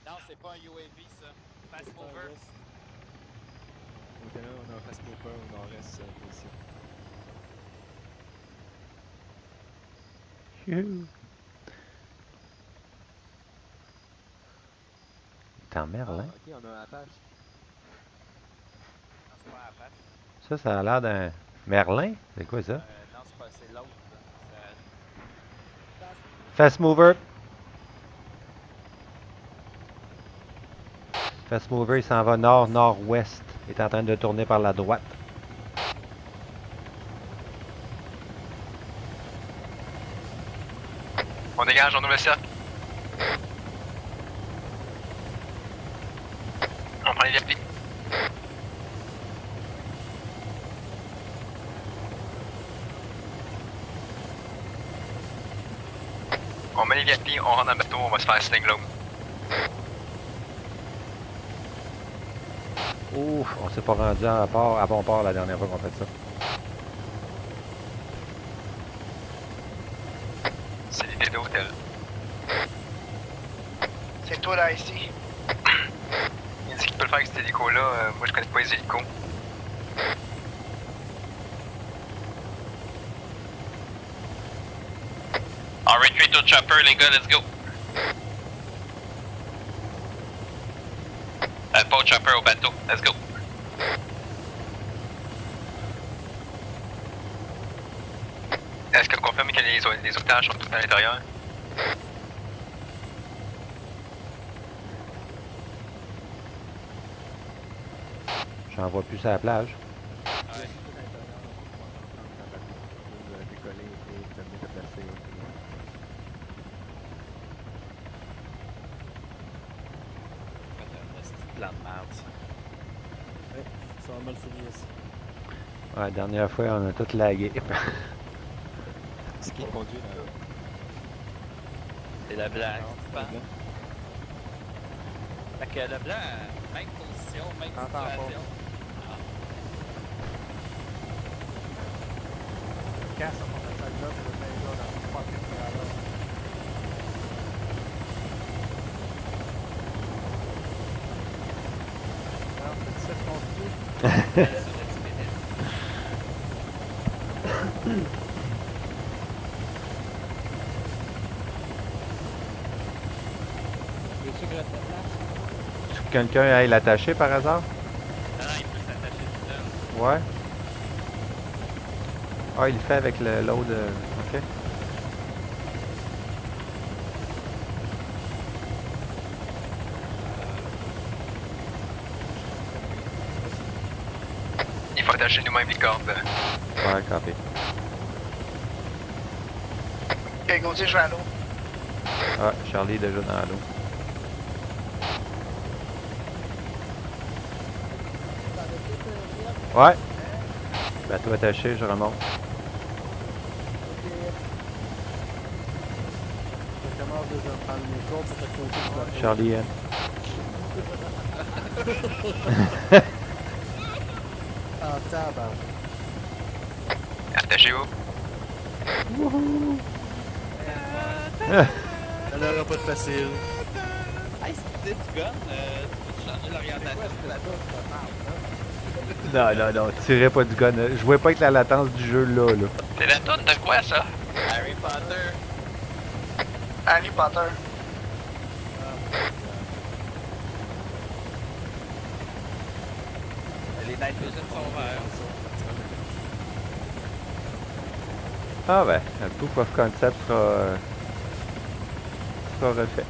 Non, c'est pas un UAV, ça. Fast mover. Hôtel, on a un fast mover au nord-est position. Youhou. T'es en Merlin? Ah, ok, on a un Apache. Non, c'est pas un Apache. Ça a l'air d'un Merlin? C'est quoi ça? Non, c'est pas, c'est l'autre. Fast mover. Fast mover, il s'en va nord-nord-ouest. Il est en train de tourner par la droite. On dégage, on ouvre le cercle. On prend les VIP. On met les VIP, on rentre dans le bateau, on va se faire sling low. Ouf, on s'est pas rendu à port, à bon port la dernière fois qu'on fait ça. C'est l'idée d'hôtel. C'est toi là ici. Il dit qu'il peut le faire avec cet hélico-là. Moi, je connais pas les hélicos. On retreat au chopper, les gars, let's go. Pas au chopper, au bateau, let's go. Est-ce que vous confirmez que les otages sont tous à l'intérieur? J'en vois plus à la plage. Ouais. Décoller et te déplacer. C'est plan de merde, ça. Ouais, ça va mal finir ici. Ouais, la dernière fois, on a tout lagué. C'est qui conduit là? C'est le blanc, tu Le penses? blanc. Fait que le blanc, même position, même situation. Casse, on va mettre ça là, pour le mettre là, dans le fucking là. Alors, c'est 7 contre 2. Veux-tu que je reste à place? Est-ce que quelqu'un aille l'attacher par hasard? Non, il peut s'attacher tout seul. Ouais. Ah, il le fait avec le load. Ok. Il faut attacher nous-mêmes les cordes. Ouais, copé. Ok, Gauthier, je vais à l'eau. Ah, Charlie est déjà dans l'eau. Ouais. Bateau attaché, je remonte. Je commence déjà à prendre mes cordes sur ta côté du bateau. Charlie, hein. Ah, tabarnak. Attachez-vous. Wouhou! Ça n'aura pas de facile. Hey, c'est du gun, tu peux changer l'orientation du bateau. Non, non, non, tirez pas du gun. Je vois pas avec la latence du jeu là. C'est la toune de quoi, ça? Harry Potter. Harry Potter. Les night vision sont verts. Ah ben, le proof of concept sera refait.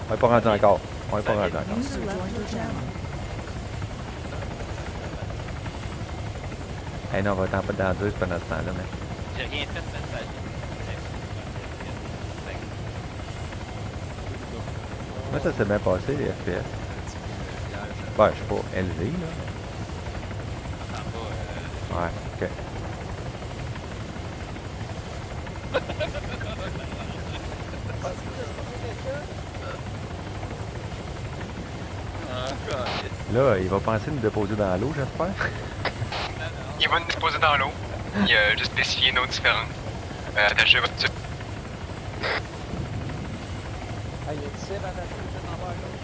On est pas rendu encore. On est pas rendu encore. User left your channel. Hey non, on va t'en pas dans deux pendant ce temps-là, mais. J'ai rien fait de message. Moi, ça s'est bien passé, les FPS. Ouais, je suis pas élevé, là. Ouais, ok. Là, il va penser nous déposer dans l'eau, j'espère. Il va nous déposer dans l'eau. Il a juste spécifié nos différentes. Attachez votre tube. Ah, il y a une cible attachée juste en bas à gauche.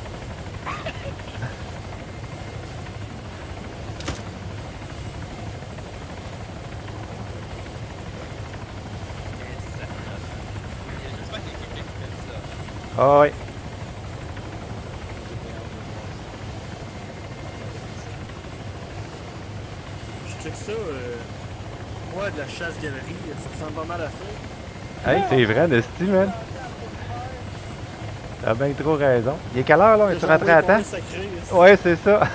Ah ouais. Je check ça. Moi, de la chasse-galerie, ça ressemble pas mal à ça. Hey, c'est vrai, Nesty, man. T'as bien trop raison. Il est quelle heure, là? On est rentré à temps? Ouais, c'est ça.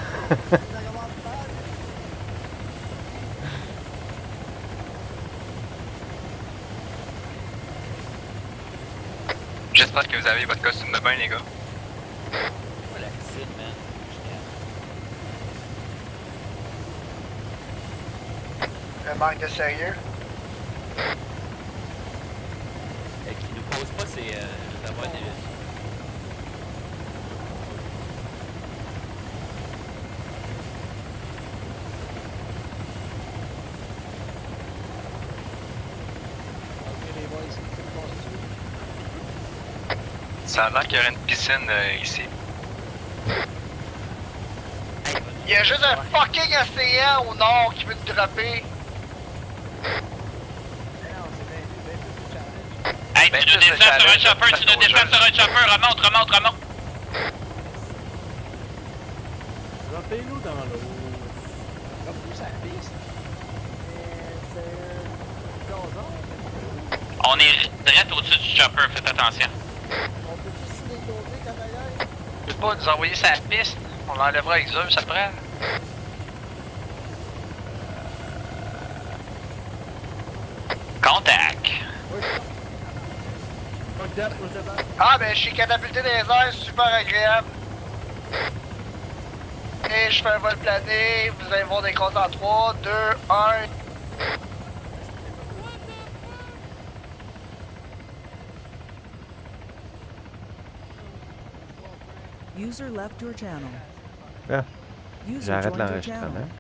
J'espère que vous avez votre costume de bain, les gars. La piscine, man. Un manque de sérieux. Qui nous pose pas, c'est d'avoir des. Ça a l'air qu'il y aurait une piscine ici. Il y a juste un fucking océan au nord qui veut te dropper. Hey, tu nous descends sur un chopper, tu nous descends sur un chopper, remonte. Droppez-nous dans l'eau. On est direct au-dessus du chopper, faites attention. Tu peux pas nous envoyer sa piste? On l'enlèvera avec eux, ça te prend? Contact. Ah ben je suis catapulté dans les airs, super agréable. Et je fais un vol plané, vous allez voir des comptes en 3, 2, 1. User left your channel. Ah, User j'arrête joined your channel. l'enregistrement.